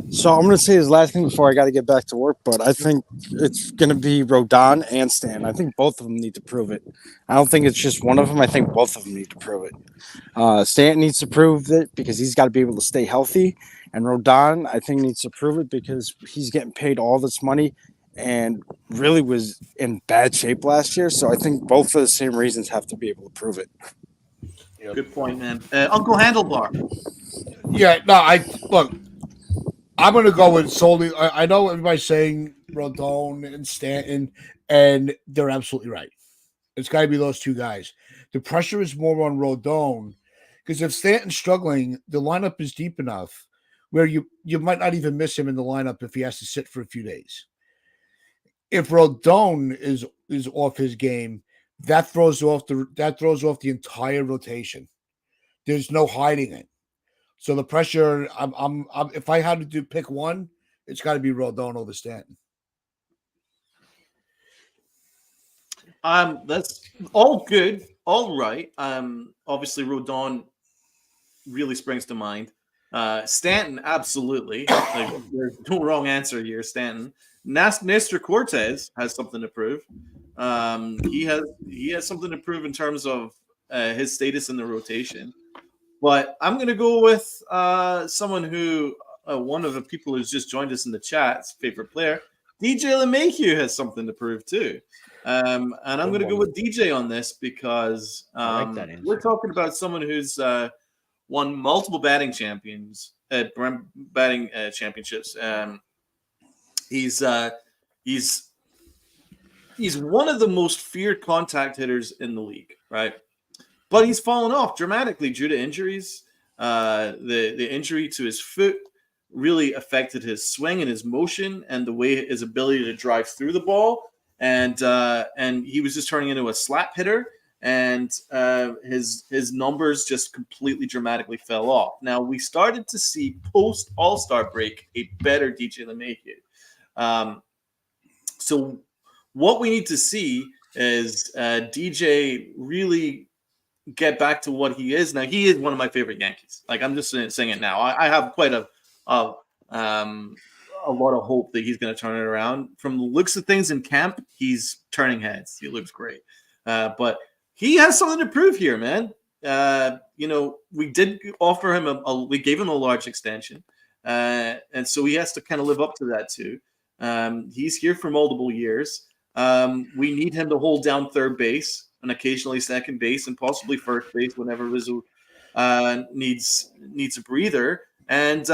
[SPEAKER 2] So I'm going to say his last thing before I got to get back to work, but I think it's going to be Rodon and Stanton. I think both of them need to prove it. I don't think it's just one of them. I think both of them need to prove it. Stanton needs to prove it because he's got to be able to stay healthy. And Rodon, I think, needs to prove it because he's getting paid all this money and really was in bad shape last year. So I think both for the same reasons have to be able to prove it.
[SPEAKER 4] Good point, man. Uncle Handlebar.
[SPEAKER 1] Yeah, no, look. I'm going to go with solely. I know everybody's saying Rodon and Stanton, and they're absolutely right. It's got to be those two guys. The pressure is more on Rodon because if Stanton's struggling, the lineup is deep enough where you might not even miss him in the lineup if he has to sit for a few days. If Rodon is off his game, that throws off the entire rotation. There's no hiding it. So the pressure, I'm if I had to pick one, it's got to be Rodon over Stanton.
[SPEAKER 4] That's all good, all right. Obviously Rodon really springs to mind. Stanton, absolutely. Like, there's no wrong answer here. Stanton. Nestor Cortez has something to prove. He has something to prove in terms of his status in the rotation. But I'm going to go with someone who one of the people who's just joined us in the chat's favorite player, DJ LeMahieu, has something to prove too. And I'm going to go with DJ on this because
[SPEAKER 3] I like that answer.
[SPEAKER 4] we're talking about someone who's won multiple batting championships. He's one of the most feared contact hitters in the league, right? But he's fallen off dramatically due to injuries. The injury to his foot really affected his swing and his motion and the way his ability to drive through the ball. And he was just turning into a slap hitter, and his numbers just completely dramatically fell off. Now we started to see post All-Star break a better DJ LeMahieu. So what we need to see is DJ really get back to what he is. Now he is one of my favorite Yankees. Like, I'm just saying it now. I have quite a lot of hope that he's going to turn it around. From the looks of things in camp, he's turning heads. He looks great. But he has something to prove here, man. We did offer him we gave him a large extension. And so he has to kind of live up to that too. He's here for multiple years. We need him to hold down third base and occasionally second base and possibly first base whenever Rizzo needs a breather. And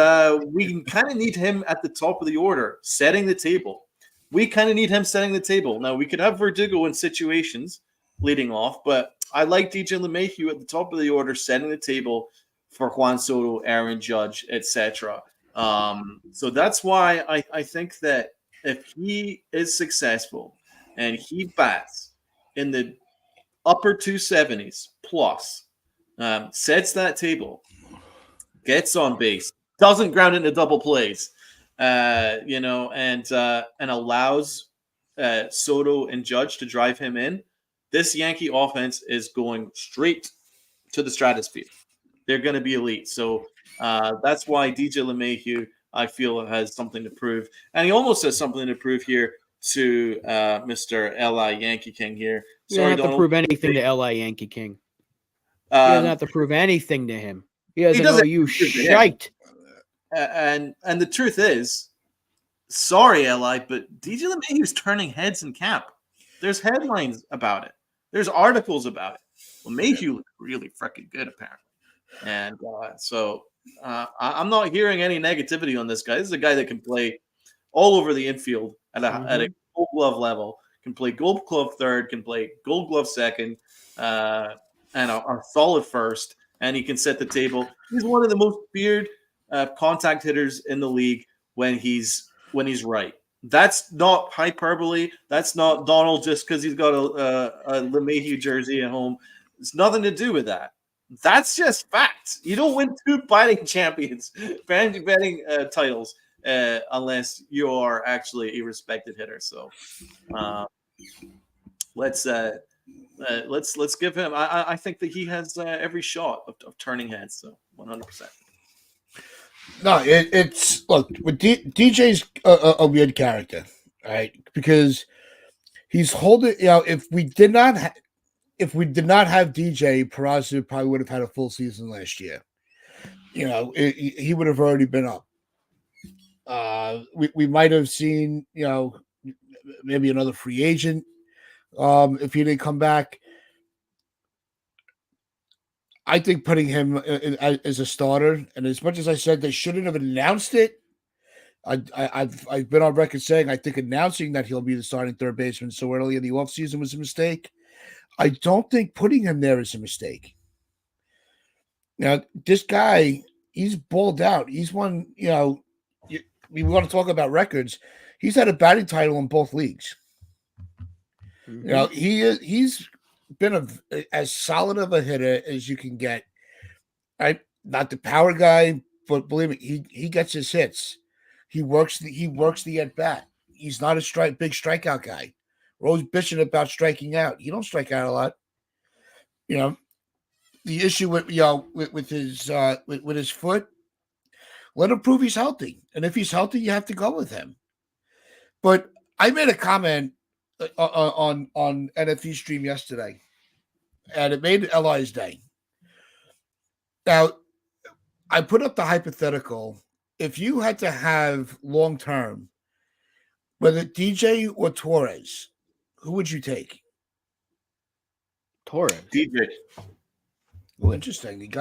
[SPEAKER 4] we kind of need him at the top of the order, setting the table. We kind of need him setting the table. Now, we could have Verdugo in situations leading off, but I like DJ LeMahieu at the top of the order, setting the table for Juan Soto, Aaron Judge, etc. So that's why I think that if he is successful and he bats in the upper 270s plus, sets that table, gets on base, doesn't ground into double plays, and allows Soto and Judge to drive him in, this Yankee offense is going straight to the stratosphere. They're going to be elite. So that's why DJ LeMahieu, I feel, has something to prove. And he almost has something to prove here to Mr. L.I. Yankee King here.
[SPEAKER 3] He doesn't have to prove anything to L.I. Yankee King. He doesn't have to prove anything to him. He doesn't know you shite.
[SPEAKER 4] And the truth is, sorry, L.I., but DJ LeMahieu's turning heads in camp. There's headlines about it. There's articles about it. LeMahieu looks really freaking good, apparently. And so I'm not hearing any negativity on this guy. This is a guy that can play all over the infield at a Gold Glove level. Can play Gold Glove third. Can play Gold Glove second, and a solid first. And he can set the table. He's one of the most feared contact hitters in the league when he's right. That's not hyperbole. That's not Donald just because he's got a LeMahieu jersey at home. It's nothing to do with that. That's just facts. You don't win two batting titles unless you are actually a respected hitter. So let's give him. I think that he has every shot of turning heads. So 100%.
[SPEAKER 1] No, it's look with DJ's a weird character, right? Because he's holding. If we did not have DJ, Peraza probably would have had a full season last year. He would have already been up. We might have seen maybe another free agent if he didn't come back. I think putting him as a starter, and as much as I said they shouldn't have announced it, I've been on record saying I think announcing that he'll be the starting third baseman so early in the offseason was a mistake. I don't think putting him there is a mistake. Now, this guy, he's balled out. He's won, we want to talk about records. He's had a batting title in both leagues.
[SPEAKER 3] Mhm.
[SPEAKER 1] He's been as solid of a hitter as you can get. Right? Not the power guy, but believe me, he gets his hits. He works the at bat. He's not a big strikeout guy. We're always bitching about striking out. He don't strike out a lot. The issue with with his foot, let him prove he's healthy. And if he's healthy, you have to go with him. But I made a comment on NFU stream yesterday, and it made Eli's day. Now, I put up the hypothetical. If you had to have long term, whether DJ or Torres, who would you take?
[SPEAKER 3] Torres.
[SPEAKER 4] DJ.
[SPEAKER 1] Well, interesting.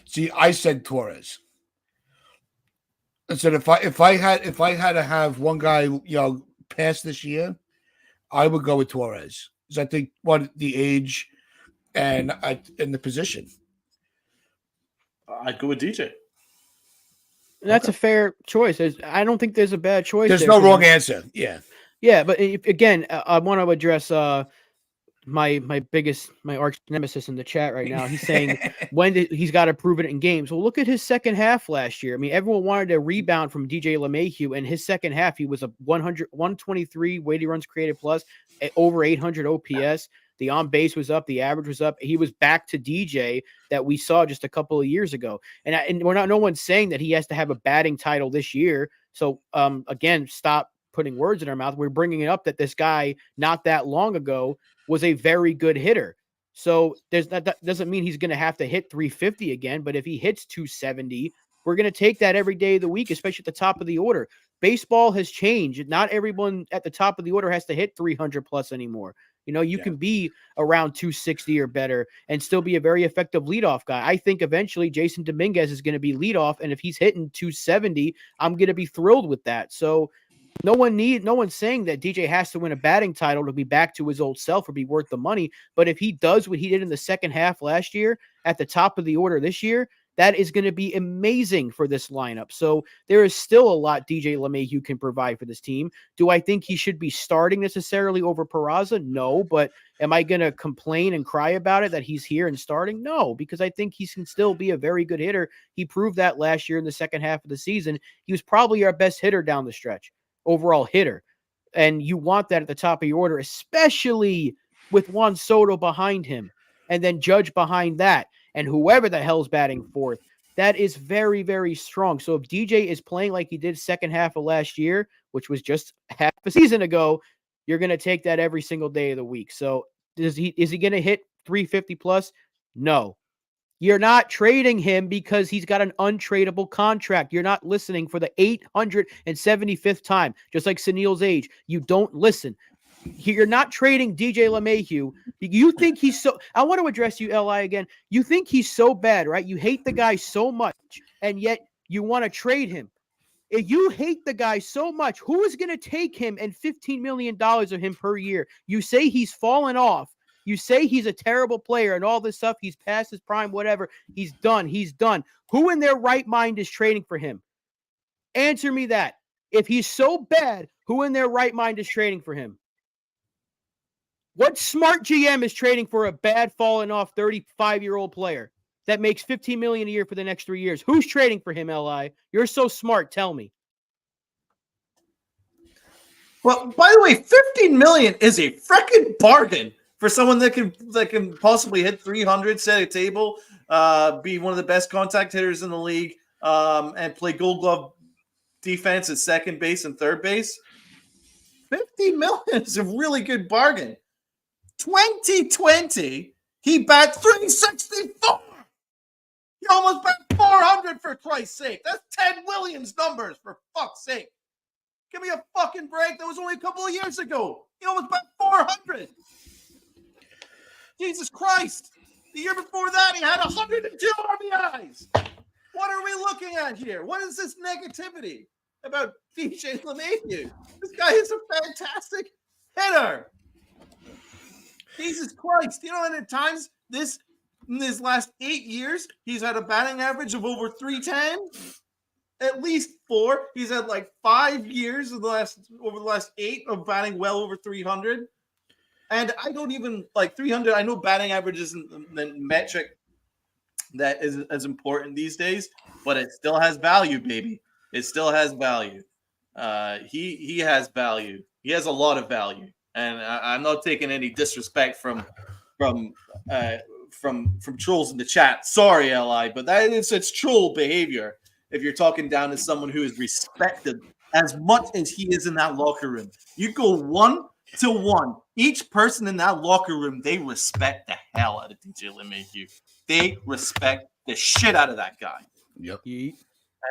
[SPEAKER 1] See, I said Torres. I said if I had to have one guy, pass this year, I would go with Torres because I think the age and the position.
[SPEAKER 4] I'd go with DJ.
[SPEAKER 3] That's a fair choice. I don't think there's a bad choice.
[SPEAKER 1] There's
[SPEAKER 3] there
[SPEAKER 1] no
[SPEAKER 3] for
[SPEAKER 1] wrong
[SPEAKER 3] him.
[SPEAKER 1] answer. Yeah.
[SPEAKER 3] Yeah, but again, I want to address my arch nemesis in the chat right now. He's saying he's got to prove it in games. Well, look at his second half last year. I mean, everyone wanted a rebound from DJ LeMahieu, and his second half, he was a 123 weighted runs created plus, over 800 OPS. The on base was up, the average was up. He was back to DJ that we saw just a couple of years ago. And no one's saying that he has to have a batting title this year. So again, stop putting words in our mouth. We're bringing it up that this guy not that long ago was a very good hitter. So that doesn't mean he's going to have to hit 350 again, but if he hits 270, we're going to take that every day of the week, especially at the top of the order. Baseball has changed. Not everyone at the top of the order has to hit 300 plus anymore. You can be around 260 or better and still be a very effective leadoff guy. I think eventually Jason Dominguez is going to be leadoff, and if he's hitting 270, I'm going to be thrilled with that. So no one's saying that DJ has to win a batting title to be back to his old self or be worth the money. But if he does what he did in the second half last year at the top of the order this year, that is going to be amazing for this lineup. So there is still a lot DJ LeMahieu can provide for this team. Do I think he should be starting necessarily over Peraza? No, but am I going to complain and cry about it that he's here and starting? No, because I think he can still be a very good hitter. He proved that last year in the second half of the season. He was probably our best hitter down the stretch. Overall hitter. And you want that at the top of your order, especially with Juan Soto behind him and then Judge behind that and whoever the hell's batting fourth. That is very, very strong. So if DJ is playing like he did second half of last year, which was just half a season ago, you're going to take that every single day of the week. So is he going to hit 350 plus? No. You're not trading him because he's got an untradeable contract. You're not listening for the 875th time, just like Sunil's age. You don't listen. You're not trading DJ LeMahieu. You think he's so... I want to address you, Li, again. You think he's so bad, right? You hate the guy so much, and yet you want to trade him. If you hate the guy so much, who is going to take him and $15 million of him per year? You say he's fallen off. You say he's a terrible player and all this stuff. He's past his prime, whatever. He's done. He's done. Who in their right mind is trading for him? Answer me that. If he's so bad, who in their right mind is trading for him? What smart GM is trading for a bad, fallen off 35-year-old player that makes $15 million a year for the next 3 years? Who's trading for him, Li? You're so smart. Tell me.
[SPEAKER 4] Well, by the way, $15 million is a freaking bargain for someone that can possibly hit 300, set a table, be one of the best contact hitters in the league, and play Gold Glove defense at second base and third base. $15 million is a really good bargain. 2020, he bat 364. He almost bat 400 for Christ's sake. That's Ted Williams numbers for fuck's sake. Give me a fucking break. That was only a couple of years ago. He almost bat 400. Jesus Christ. The year before that, he had 102 RBIs. What are we looking at here? What is this negativity? about DJ LeMahieu. This guy is a fantastic hitter. Jesus Christ. You know, and at times in this last 8 years, he's had a batting average of over 310. At least 4. He's had like 5 years over the last 8 of batting well over 300. And I don't even like 300. I know batting average isn't the metric that is as important these days, but it still has value, baby. It still has value. He has value. He has a lot of value, and I'm not taking any disrespect from trolls in the chat. Sorry, Li, but it's troll behavior if you're talking down to someone who is respected as much as he is in that locker room. You go 1-to-1. Each person in that locker room, they respect the hell out of DJ LeMahieu. They respect the shit out of that guy.
[SPEAKER 1] Yep.
[SPEAKER 4] And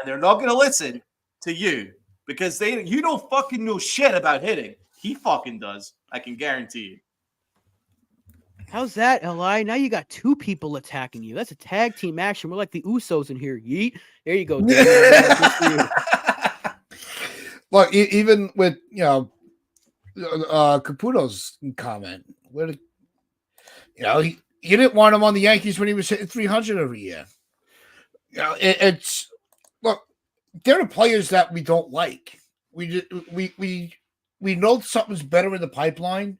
[SPEAKER 4] they're not going to listen to you because you don't fucking know shit about hitting. He fucking does. I can guarantee you.
[SPEAKER 3] How's that, Li? Now you got 2 people attacking you. That's a tag team action. We're like the Usos in here. Yeet. There you go.
[SPEAKER 1] Look, even with Caputo's comment, he didn't want him on the Yankees when he was hitting 300 every year. Look, there are players that we don't like. We know something's better in the pipeline,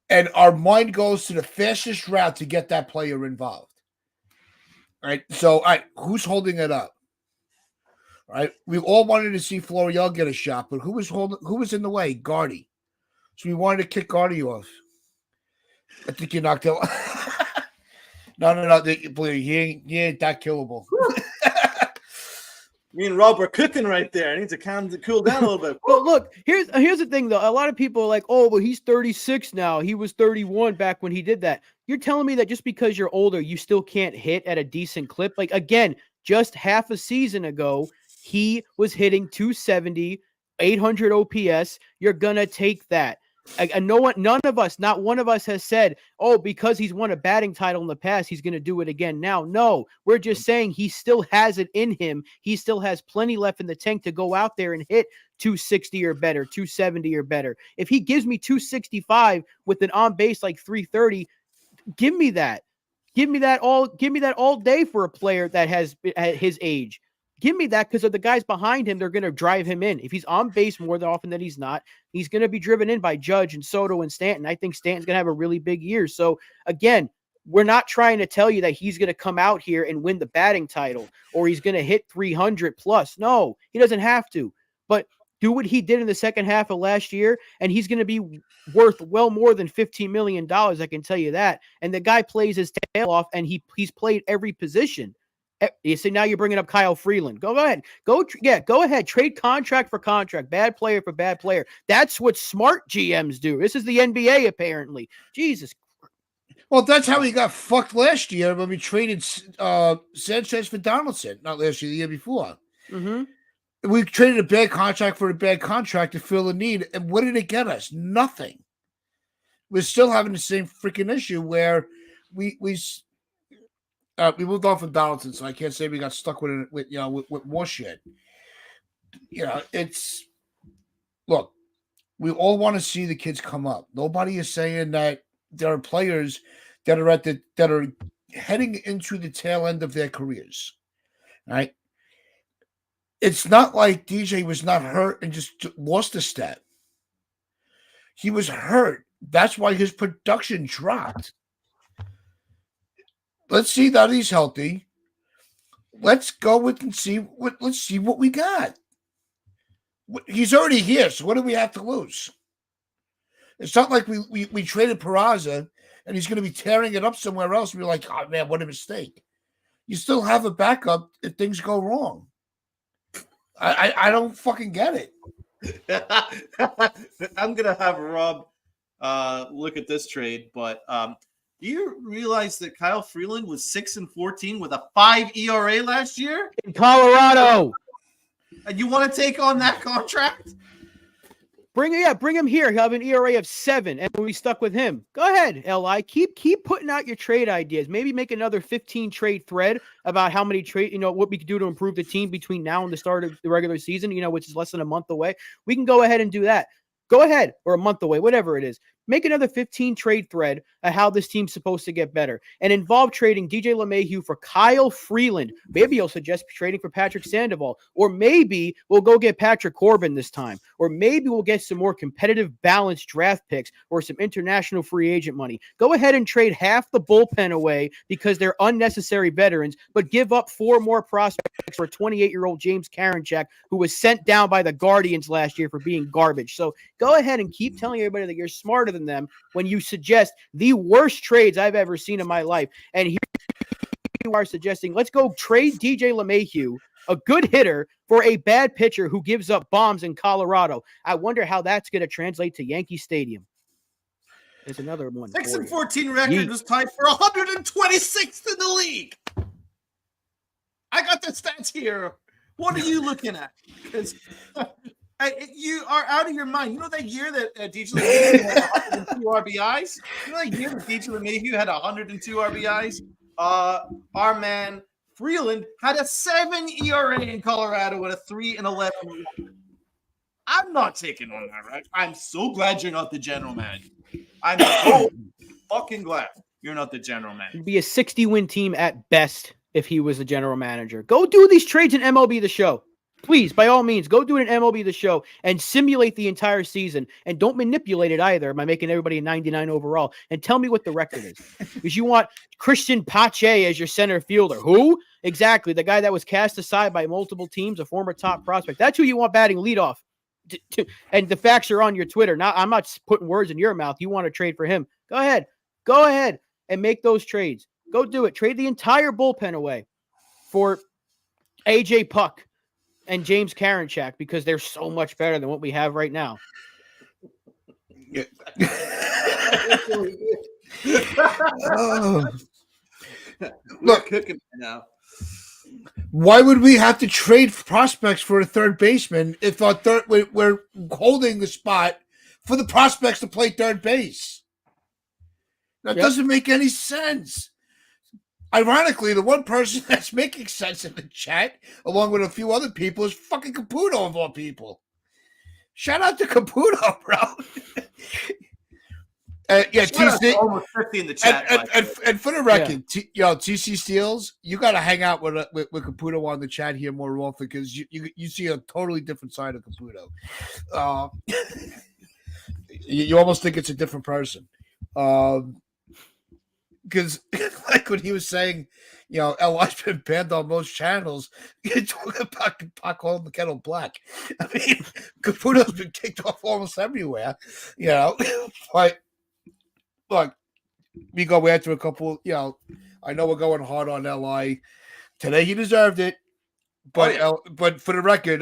[SPEAKER 1] and our mind goes to the fastest route to get that player involved. All right. So, who's holding it up? Right. We all wanted to see Florial get a shot, but who was in the way? Gardy. So we wanted to kick Gardy off. I think you knocked out. No. He ain't that killable.
[SPEAKER 4] Me and Rob are cooking right there. I need to cool down a little bit.
[SPEAKER 3] But look, here's the thing, though. A lot of people are like, oh, but he's 36 now. He was 31 back when he did that. You're telling me that just because you're older, you still can't hit at a decent clip? Like, again, just half a season ago, he was hitting 270, 800 OPS. You're going to take that. Not one of us has said, oh, because he's won a batting title in the past, he's going to do it again now. No, we're just saying he still has it in him. He still has plenty left in the tank to go out there and hit 260 or better, 270 or better. If he gives me 265 with an on base like 330, give me that. Give me that all day for a player that has at his age. Give me that, because of the guys behind him, they're going to drive him in. If he's on base more often than he's not, he's going to be driven in by Judge and Soto and Stanton. I think Stanton's going to have a really big year. So, again, we're not trying to tell you that he's going to come out here and win the batting title or he's going to hit 300 plus. No, he doesn't have to. But do what he did in the second half of last year, and he's going to be worth well more than $15 million, I can tell you that. And the guy plays his tail off, and he's played every position. You see, now you're bringing up Kyle Freeland. Go ahead. Go ahead. Trade contract for contract. Bad player for bad player. That's what smart GMs do. This is the NBA, apparently. Jesus.
[SPEAKER 1] Well, that's how he got fucked last year when we traded Sanchez for Donaldson. Not last year, the year before.
[SPEAKER 3] Mm-hmm.
[SPEAKER 1] We traded a bad contract for a bad contract to fill a need. And what did it get us? Nothing. We're still having the same freaking issue where we moved on from Donaldson, so I can't say we got stuck with more shit. Look, we all want to see the kids come up. Nobody is saying that there are players that are heading into the tail end of their careers. Right? It's not like DJ was not hurt and just lost a step. He was hurt. That's why his production dropped. Let's see that he's healthy. Let's go with and see let's see what we got. He's already here, so what do we have to lose? It's not like we traded Peraza and he's going to be tearing it up somewhere else. And we're like, oh man, what a mistake. You still have a backup if things go wrong. I don't fucking get it.
[SPEAKER 4] I'm gonna have Rob look at this trade, but do you realize that Kyle Freeland was 6-14 with a 5 ERA last year
[SPEAKER 3] in Colorado?
[SPEAKER 4] And you want to take on that contract?
[SPEAKER 3] Bring him here. He'll have an ERA of 7, and we'll be stuck with him. Go ahead, Li. Keep putting out your trade ideas. Maybe make another 15 trade thread about how many trade, what we could do to improve the team between now and the start of the regular season, which is less than a month away. We can go ahead and do that. Go ahead, or a month away, whatever it is. Make another 15 trade thread of how this team's supposed to get better, and involve trading DJ LeMahieu for Kyle Freeland. Maybe you'll suggest trading for Patrick Sandoval, or maybe we'll go get Patrick Corbin this time, or maybe we'll get some more competitive, balanced draft picks or some international free agent money. Go ahead and trade half the bullpen away because they're unnecessary veterans, but give up 4 more prospects for a 28-year-old James Karinchak who was sent down by the Guardians last year for being garbage. So go ahead and keep telling everybody that you're smarter than them when you suggest the worst trades I've ever seen in my life. And here you are suggesting, let's go trade DJ LeMahieu, a good hitter, for a bad pitcher who gives up bombs in Colorado. I wonder how that's going to translate to Yankee Stadium. There's another one.
[SPEAKER 4] 6-14 record was tied for 126th in the league. I got the stats here. What are you looking at? Because you are out of your mind. You know that year that DJ LeMahieu had 102 RBIs? You know that year that DJ LeMahieu had 102 RBIs? Our man Freeland had a 7 ERA in Colorado with a 3-11. I'm not taking on that, right? I'm so glad you're not the general manager. I'm so fucking glad you're not the general manager.
[SPEAKER 3] It'd be a 60-win team at best if he was the general manager. Go do these trades in MLB The Show. Please, by all means, go do it in MLB The Show and simulate the entire season. And don't manipulate it either by making everybody a 99 overall. And tell me what the record is. Because you want Christian Pache as your center fielder. Who? Exactly. The guy that was cast aside by multiple teams, a former top prospect. That's who you want batting leadoff. And the facts are on your Twitter. Now, I'm not putting words in your mouth. You want to trade for him. Go ahead and make those trades. Go do it. Trade the entire bullpen away for AJ Puck and James Karinchak because they're so much better than what we have right now.
[SPEAKER 4] Look, cooking now.
[SPEAKER 1] Why would we have to trade prospects for a third baseman if we're holding the spot for the prospects to play third base? That doesn't make any sense. Ironically, the one person that's making sense in the chat, along with a few other people, is fucking Caputo of all people. Shout out to Caputo, bro. TC
[SPEAKER 4] almost 50 in the chat.
[SPEAKER 1] And for the record, TC Steels, you got to hang out with Caputo on the chat here more often because you see a totally different side of Caputo. You almost think it's a different person. Because, like when he was saying, LI's been banned on most channels, you're talking about Pac calling the kettle black. I mean, Caputo's been kicked off almost everywhere, But, look, we go after a couple, I know we're going hard on LI. Today he deserved it. But but for the record,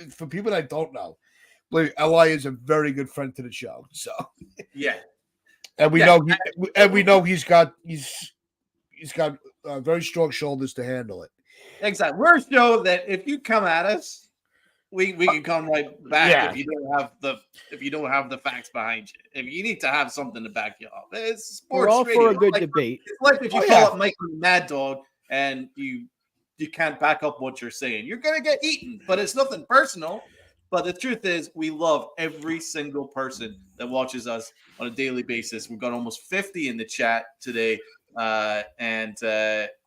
[SPEAKER 1] for people that don't know, LI is a very good friend to the show. So,
[SPEAKER 4] yeah.
[SPEAKER 1] And we know he's got very strong shoulders to handle it.
[SPEAKER 4] Exactly. We're a show that if you come at us, we can come right back if you don't have the facts behind you. If you need to have something to back you up. It's sports
[SPEAKER 3] We're all
[SPEAKER 4] radio.
[SPEAKER 3] for a good debate.
[SPEAKER 4] It's like if you call up Michael Mad Dog and you can't back up what you're saying. You're gonna get eaten, but it's nothing personal. But the truth is, we love every single person that watches us on a daily basis. We've got almost 50 in the chat today.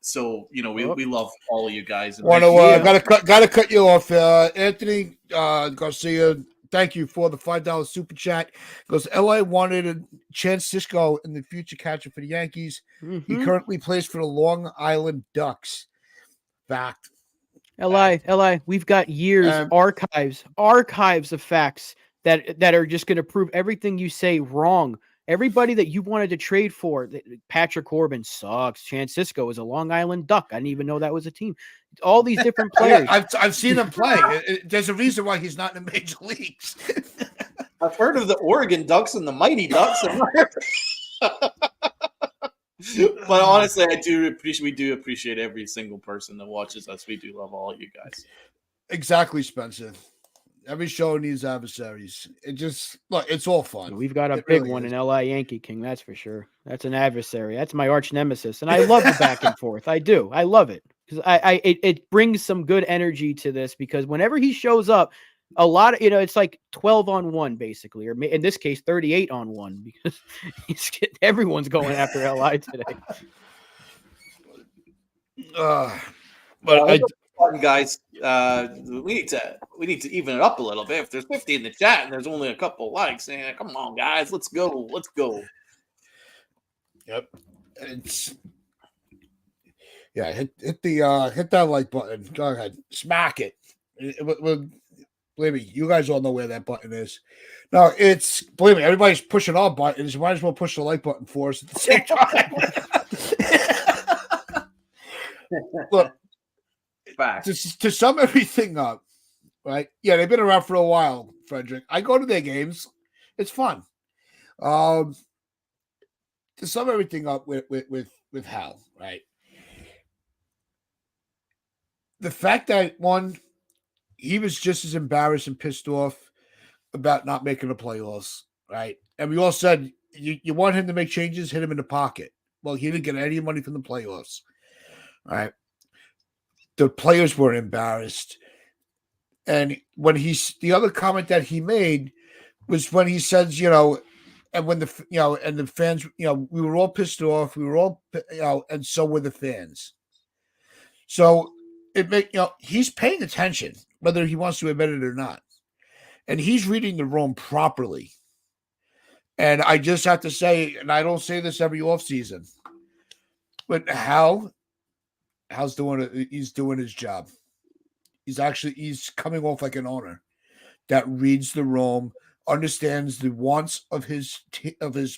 [SPEAKER 4] So, we love all of you guys.
[SPEAKER 1] Gotta cut you off. Anthony Garcia, thank you for the $5 super chat. Goes, LA wanted a Chance Sisco in the future catcher for the Yankees.
[SPEAKER 3] Mm-hmm.
[SPEAKER 1] He currently plays for the Long Island Ducks. Fact.
[SPEAKER 3] LI, we've got years, archives of facts that are just going to prove everything you say wrong. Everybody that you wanted to trade for, Patrick Corbin sucks. Chance Sisco is a Long Island Duck. I didn't even know that was a team. All these different players.
[SPEAKER 1] I've seen him play. There's a reason why he's not in the major leagues.
[SPEAKER 4] I've heard of the Oregon Ducks and the Mighty Ducks. But honestly, we do appreciate every single person that watches us. We do love all you guys.
[SPEAKER 1] Exactly, Spencer. Every show needs adversaries. It just look, it's all fun.
[SPEAKER 3] We've got a
[SPEAKER 1] It
[SPEAKER 3] big
[SPEAKER 1] really
[SPEAKER 3] one
[SPEAKER 1] is.
[SPEAKER 3] in LA Yankee King, that's for sure. That's an adversary. That's my arch nemesis, and I love the back and forth. I do. I love it because it brings some good energy to this because whenever he shows up, a lot of it's like 12-on-1 basically, or in this case 38-on-1 because everyone's going after LI today.
[SPEAKER 1] But I,
[SPEAKER 4] Button guys, we need to even it up a little bit. If there's 50 in the chat and there's only a couple likes, come on, guys, let's go.
[SPEAKER 1] yep, it's hit that like button. Go ahead, smack it. Believe me, you guys all know where that button is. No, it's believe me, everybody's pushing all buttons. You might as well push the like button for us at the same time. Look, to sum everything up, right? Yeah, they've been around for a while, Frederick. I go to their games. It's fun. To sum everything up with Hal, right? The fact that one, he was just as embarrassed and pissed off about not making the playoffs, right? And we all said you want him to make changes, hit him in the pocket. Well, he didn't get any money from the playoffs, right? The players were embarrassed. And when the other comment that he made was when he says, and when and the fans, we were all pissed off. We were all, and so were the fans. So he's paying attention, whether he wants to admit it or not. And he's reading the room properly. And I just have to say, and I don't say this every offseason, but Hal's doing it. He's doing his job. He's coming off like an owner that reads the room, understands the wants of his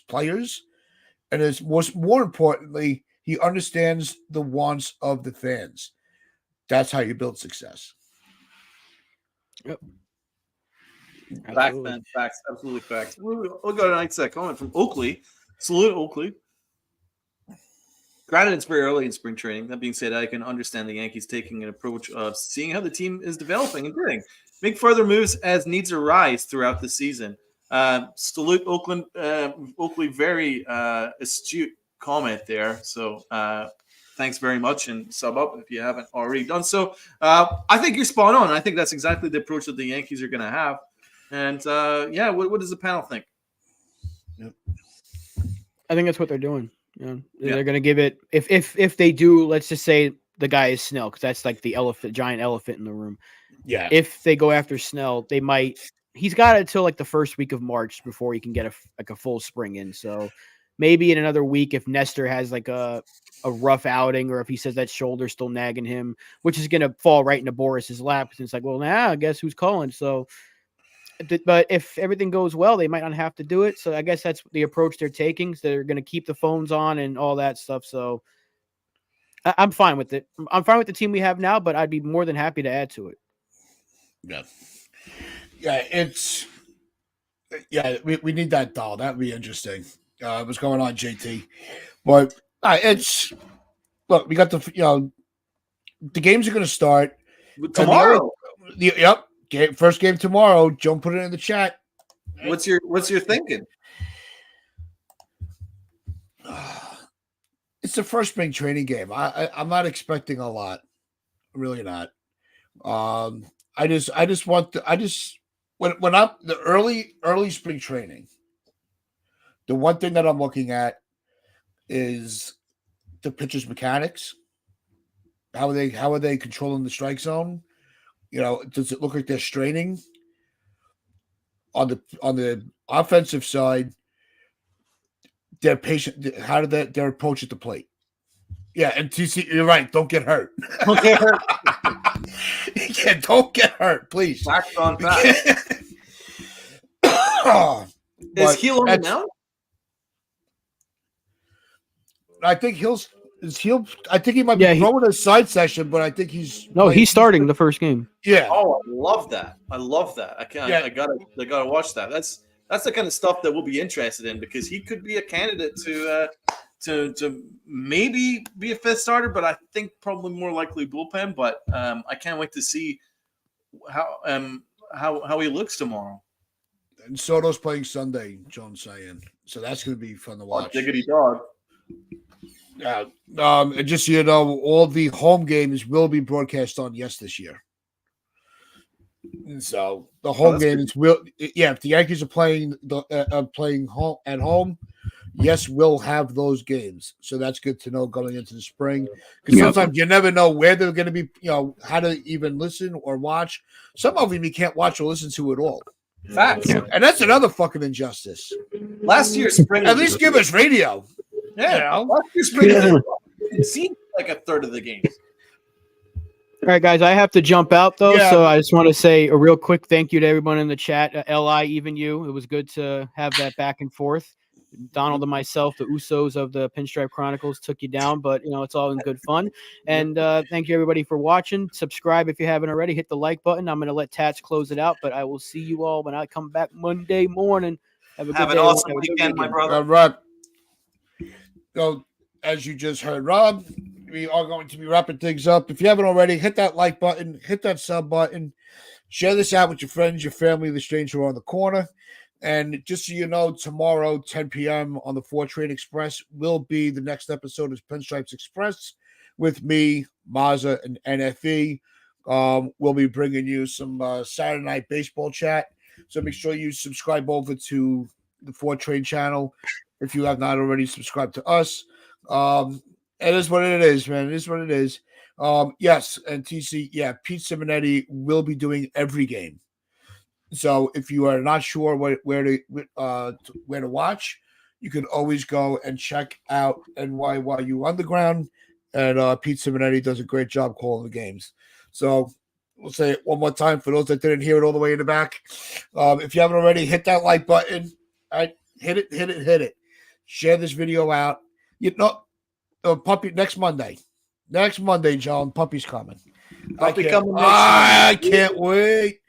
[SPEAKER 1] players, and is more importantly, he understands the wants of the fans. That's how you build success.
[SPEAKER 3] Yep.
[SPEAKER 4] Facts, man. Facts. Absolutely facts. We'll go to the next comment from Oakley. Salute, Oakley. Granted, it's very early in spring training. That being said, I can understand the Yankees taking an approach of seeing how the team is developing and doing. Make further moves as needs arise throughout the season. Salute, Oakley, very astute comment there. So thanks very much, and sub up if you haven't already done so. I think you're spot on. I think that's exactly the approach that the Yankees are going to have. And what does the panel think?
[SPEAKER 3] I think that's what they're doing. They're going to give it if they do. Let's just say the guy is Snell because that's like the giant elephant in the room.
[SPEAKER 1] Yeah.
[SPEAKER 3] If they go after Snell, they might. He's got it until like the first week of March before he can get a full spring in. So maybe in another week, if Nestor has like a rough outing, or if he says that shoulder's still nagging him, which is going to fall right into Boris's lap. And it's like, well, now I guess who's calling. So. But if everything goes well, they might not have to do it. So I guess that's the approach they're taking. So they're going to keep the phones on and all that stuff. So I'm fine with it. I'm fine with the team we have now, but I'd be more than happy to add to it.
[SPEAKER 1] We need that doll. That'd be interesting. What's going on, JT? But look, we got the games are going to start
[SPEAKER 4] tomorrow.
[SPEAKER 1] Yep. First game tomorrow. Joe put it in the chat.
[SPEAKER 4] What's your thinking?
[SPEAKER 1] It's the first spring training game. I'm not expecting a lot. Really not. I just want when I'm the early spring training. The one thing that I'm looking at is the pitcher's mechanics. How are they controlling the strike zone? Does it look like they're straining on the offensive side? They're patient. How did their approach at the plate? Yeah, and TC, you're right. Don't get hurt.
[SPEAKER 4] Don't get hurt.
[SPEAKER 1] Yeah, don't get hurt, please.
[SPEAKER 4] Facts on facts. Is he on the mound?
[SPEAKER 1] I think I think he might be throwing a side session, but I think he's
[SPEAKER 3] starting the first game.
[SPEAKER 1] Yeah.
[SPEAKER 4] Oh, I love that. I gotta watch that. That's the kind of stuff that we'll be interested in because he could be a candidate to maybe be a fifth starter, but I think probably more likely bullpen. But I can't wait to see how how he looks tomorrow.
[SPEAKER 1] And Soto's playing Sunday, Jones saying. So that's going to be fun to
[SPEAKER 4] Oh,
[SPEAKER 1] watch.
[SPEAKER 4] diggity dog.
[SPEAKER 1] Yeah. And just so you know, all the home games will be broadcast on Yes this year. And so the home
[SPEAKER 4] that's
[SPEAKER 1] games will, if the Yankees are playing home at home, Yes will have those games. So that's good to know going into the spring, because sometimes you never know where they're going to be. How to even listen or watch. Some of them you can't watch or listen to at all.
[SPEAKER 4] Facts.
[SPEAKER 1] And that's another fucking injustice.
[SPEAKER 4] Last year's spring.
[SPEAKER 1] At least give us radio.
[SPEAKER 4] Yeah.
[SPEAKER 1] You know?
[SPEAKER 4] Last year's spring. It seemed like a third of the games.
[SPEAKER 3] All right, guys, I have to jump out though,
[SPEAKER 1] Yeah.
[SPEAKER 3] so I just want to say a real quick thank you to everyone in the chat. Li, even you, it was good to have that back and forth. Donald and myself, the Usos of the Pinstripe Chronicles, took you down, but it's all in good fun. And thank you everybody for watching. Subscribe if you haven't already. Hit the like button. I'm going to let Tats close it out, but I will see you all when I come back Monday morning. Have a good
[SPEAKER 4] Have an
[SPEAKER 3] day.
[SPEAKER 4] awesome
[SPEAKER 3] Have a good
[SPEAKER 4] weekend, my
[SPEAKER 3] weekend.
[SPEAKER 4] brother.
[SPEAKER 1] Rob. So, as you just heard, Rob, we are going to be wrapping things up. If you haven't already, hit that like button, hit that sub button, share this out with your friends, your family, the stranger on the corner. And just so you know, tomorrow, 10 p.m. on the 4 Train Express will be the next episode of Pinstripes Express with me, Mazza, and NFE. We'll be bringing you some Saturday night baseball chat. So make sure you subscribe over to the 4 Train channel if you have not already subscribed to us. It is what it is, man. It is what it is. Yes, and TC, Pete Simonetti will be doing every game. So if you are not sure where to watch, you can always go and check out NYU Underground, and Pete Simonetti does a great job calling the games. So we'll say it one more time for those that didn't hear it all the way in the back. If you haven't already, hit that like button. Right? Hit it. Share this video out. Puppy next Monday. Next Monday, John. Puppy's coming. I can't wait.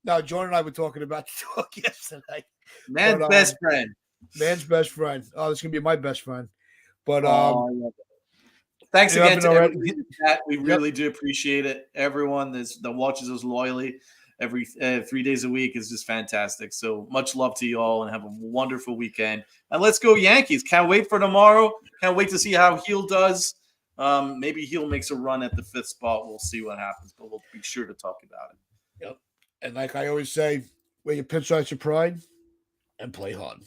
[SPEAKER 1] Now, John and I were talking about the talk yesterday.
[SPEAKER 4] Man's best friend.
[SPEAKER 1] Man's best friend. Oh, this is going to be my best friend. But
[SPEAKER 4] thanks again to
[SPEAKER 1] already.
[SPEAKER 4] everyone in the chat. We really do appreciate it. Everyone that watches us loyally every 3 days a week is just fantastic. So much love to you all and have a wonderful weekend. And let's go Yankees. Can't wait for tomorrow. Can't wait to see how Heel does. Maybe Heel makes a run at the 5th spot. We'll see what happens, but we'll be sure to talk about it.
[SPEAKER 1] Yep. And like I always say, wear your pinstripes of pride and play hard.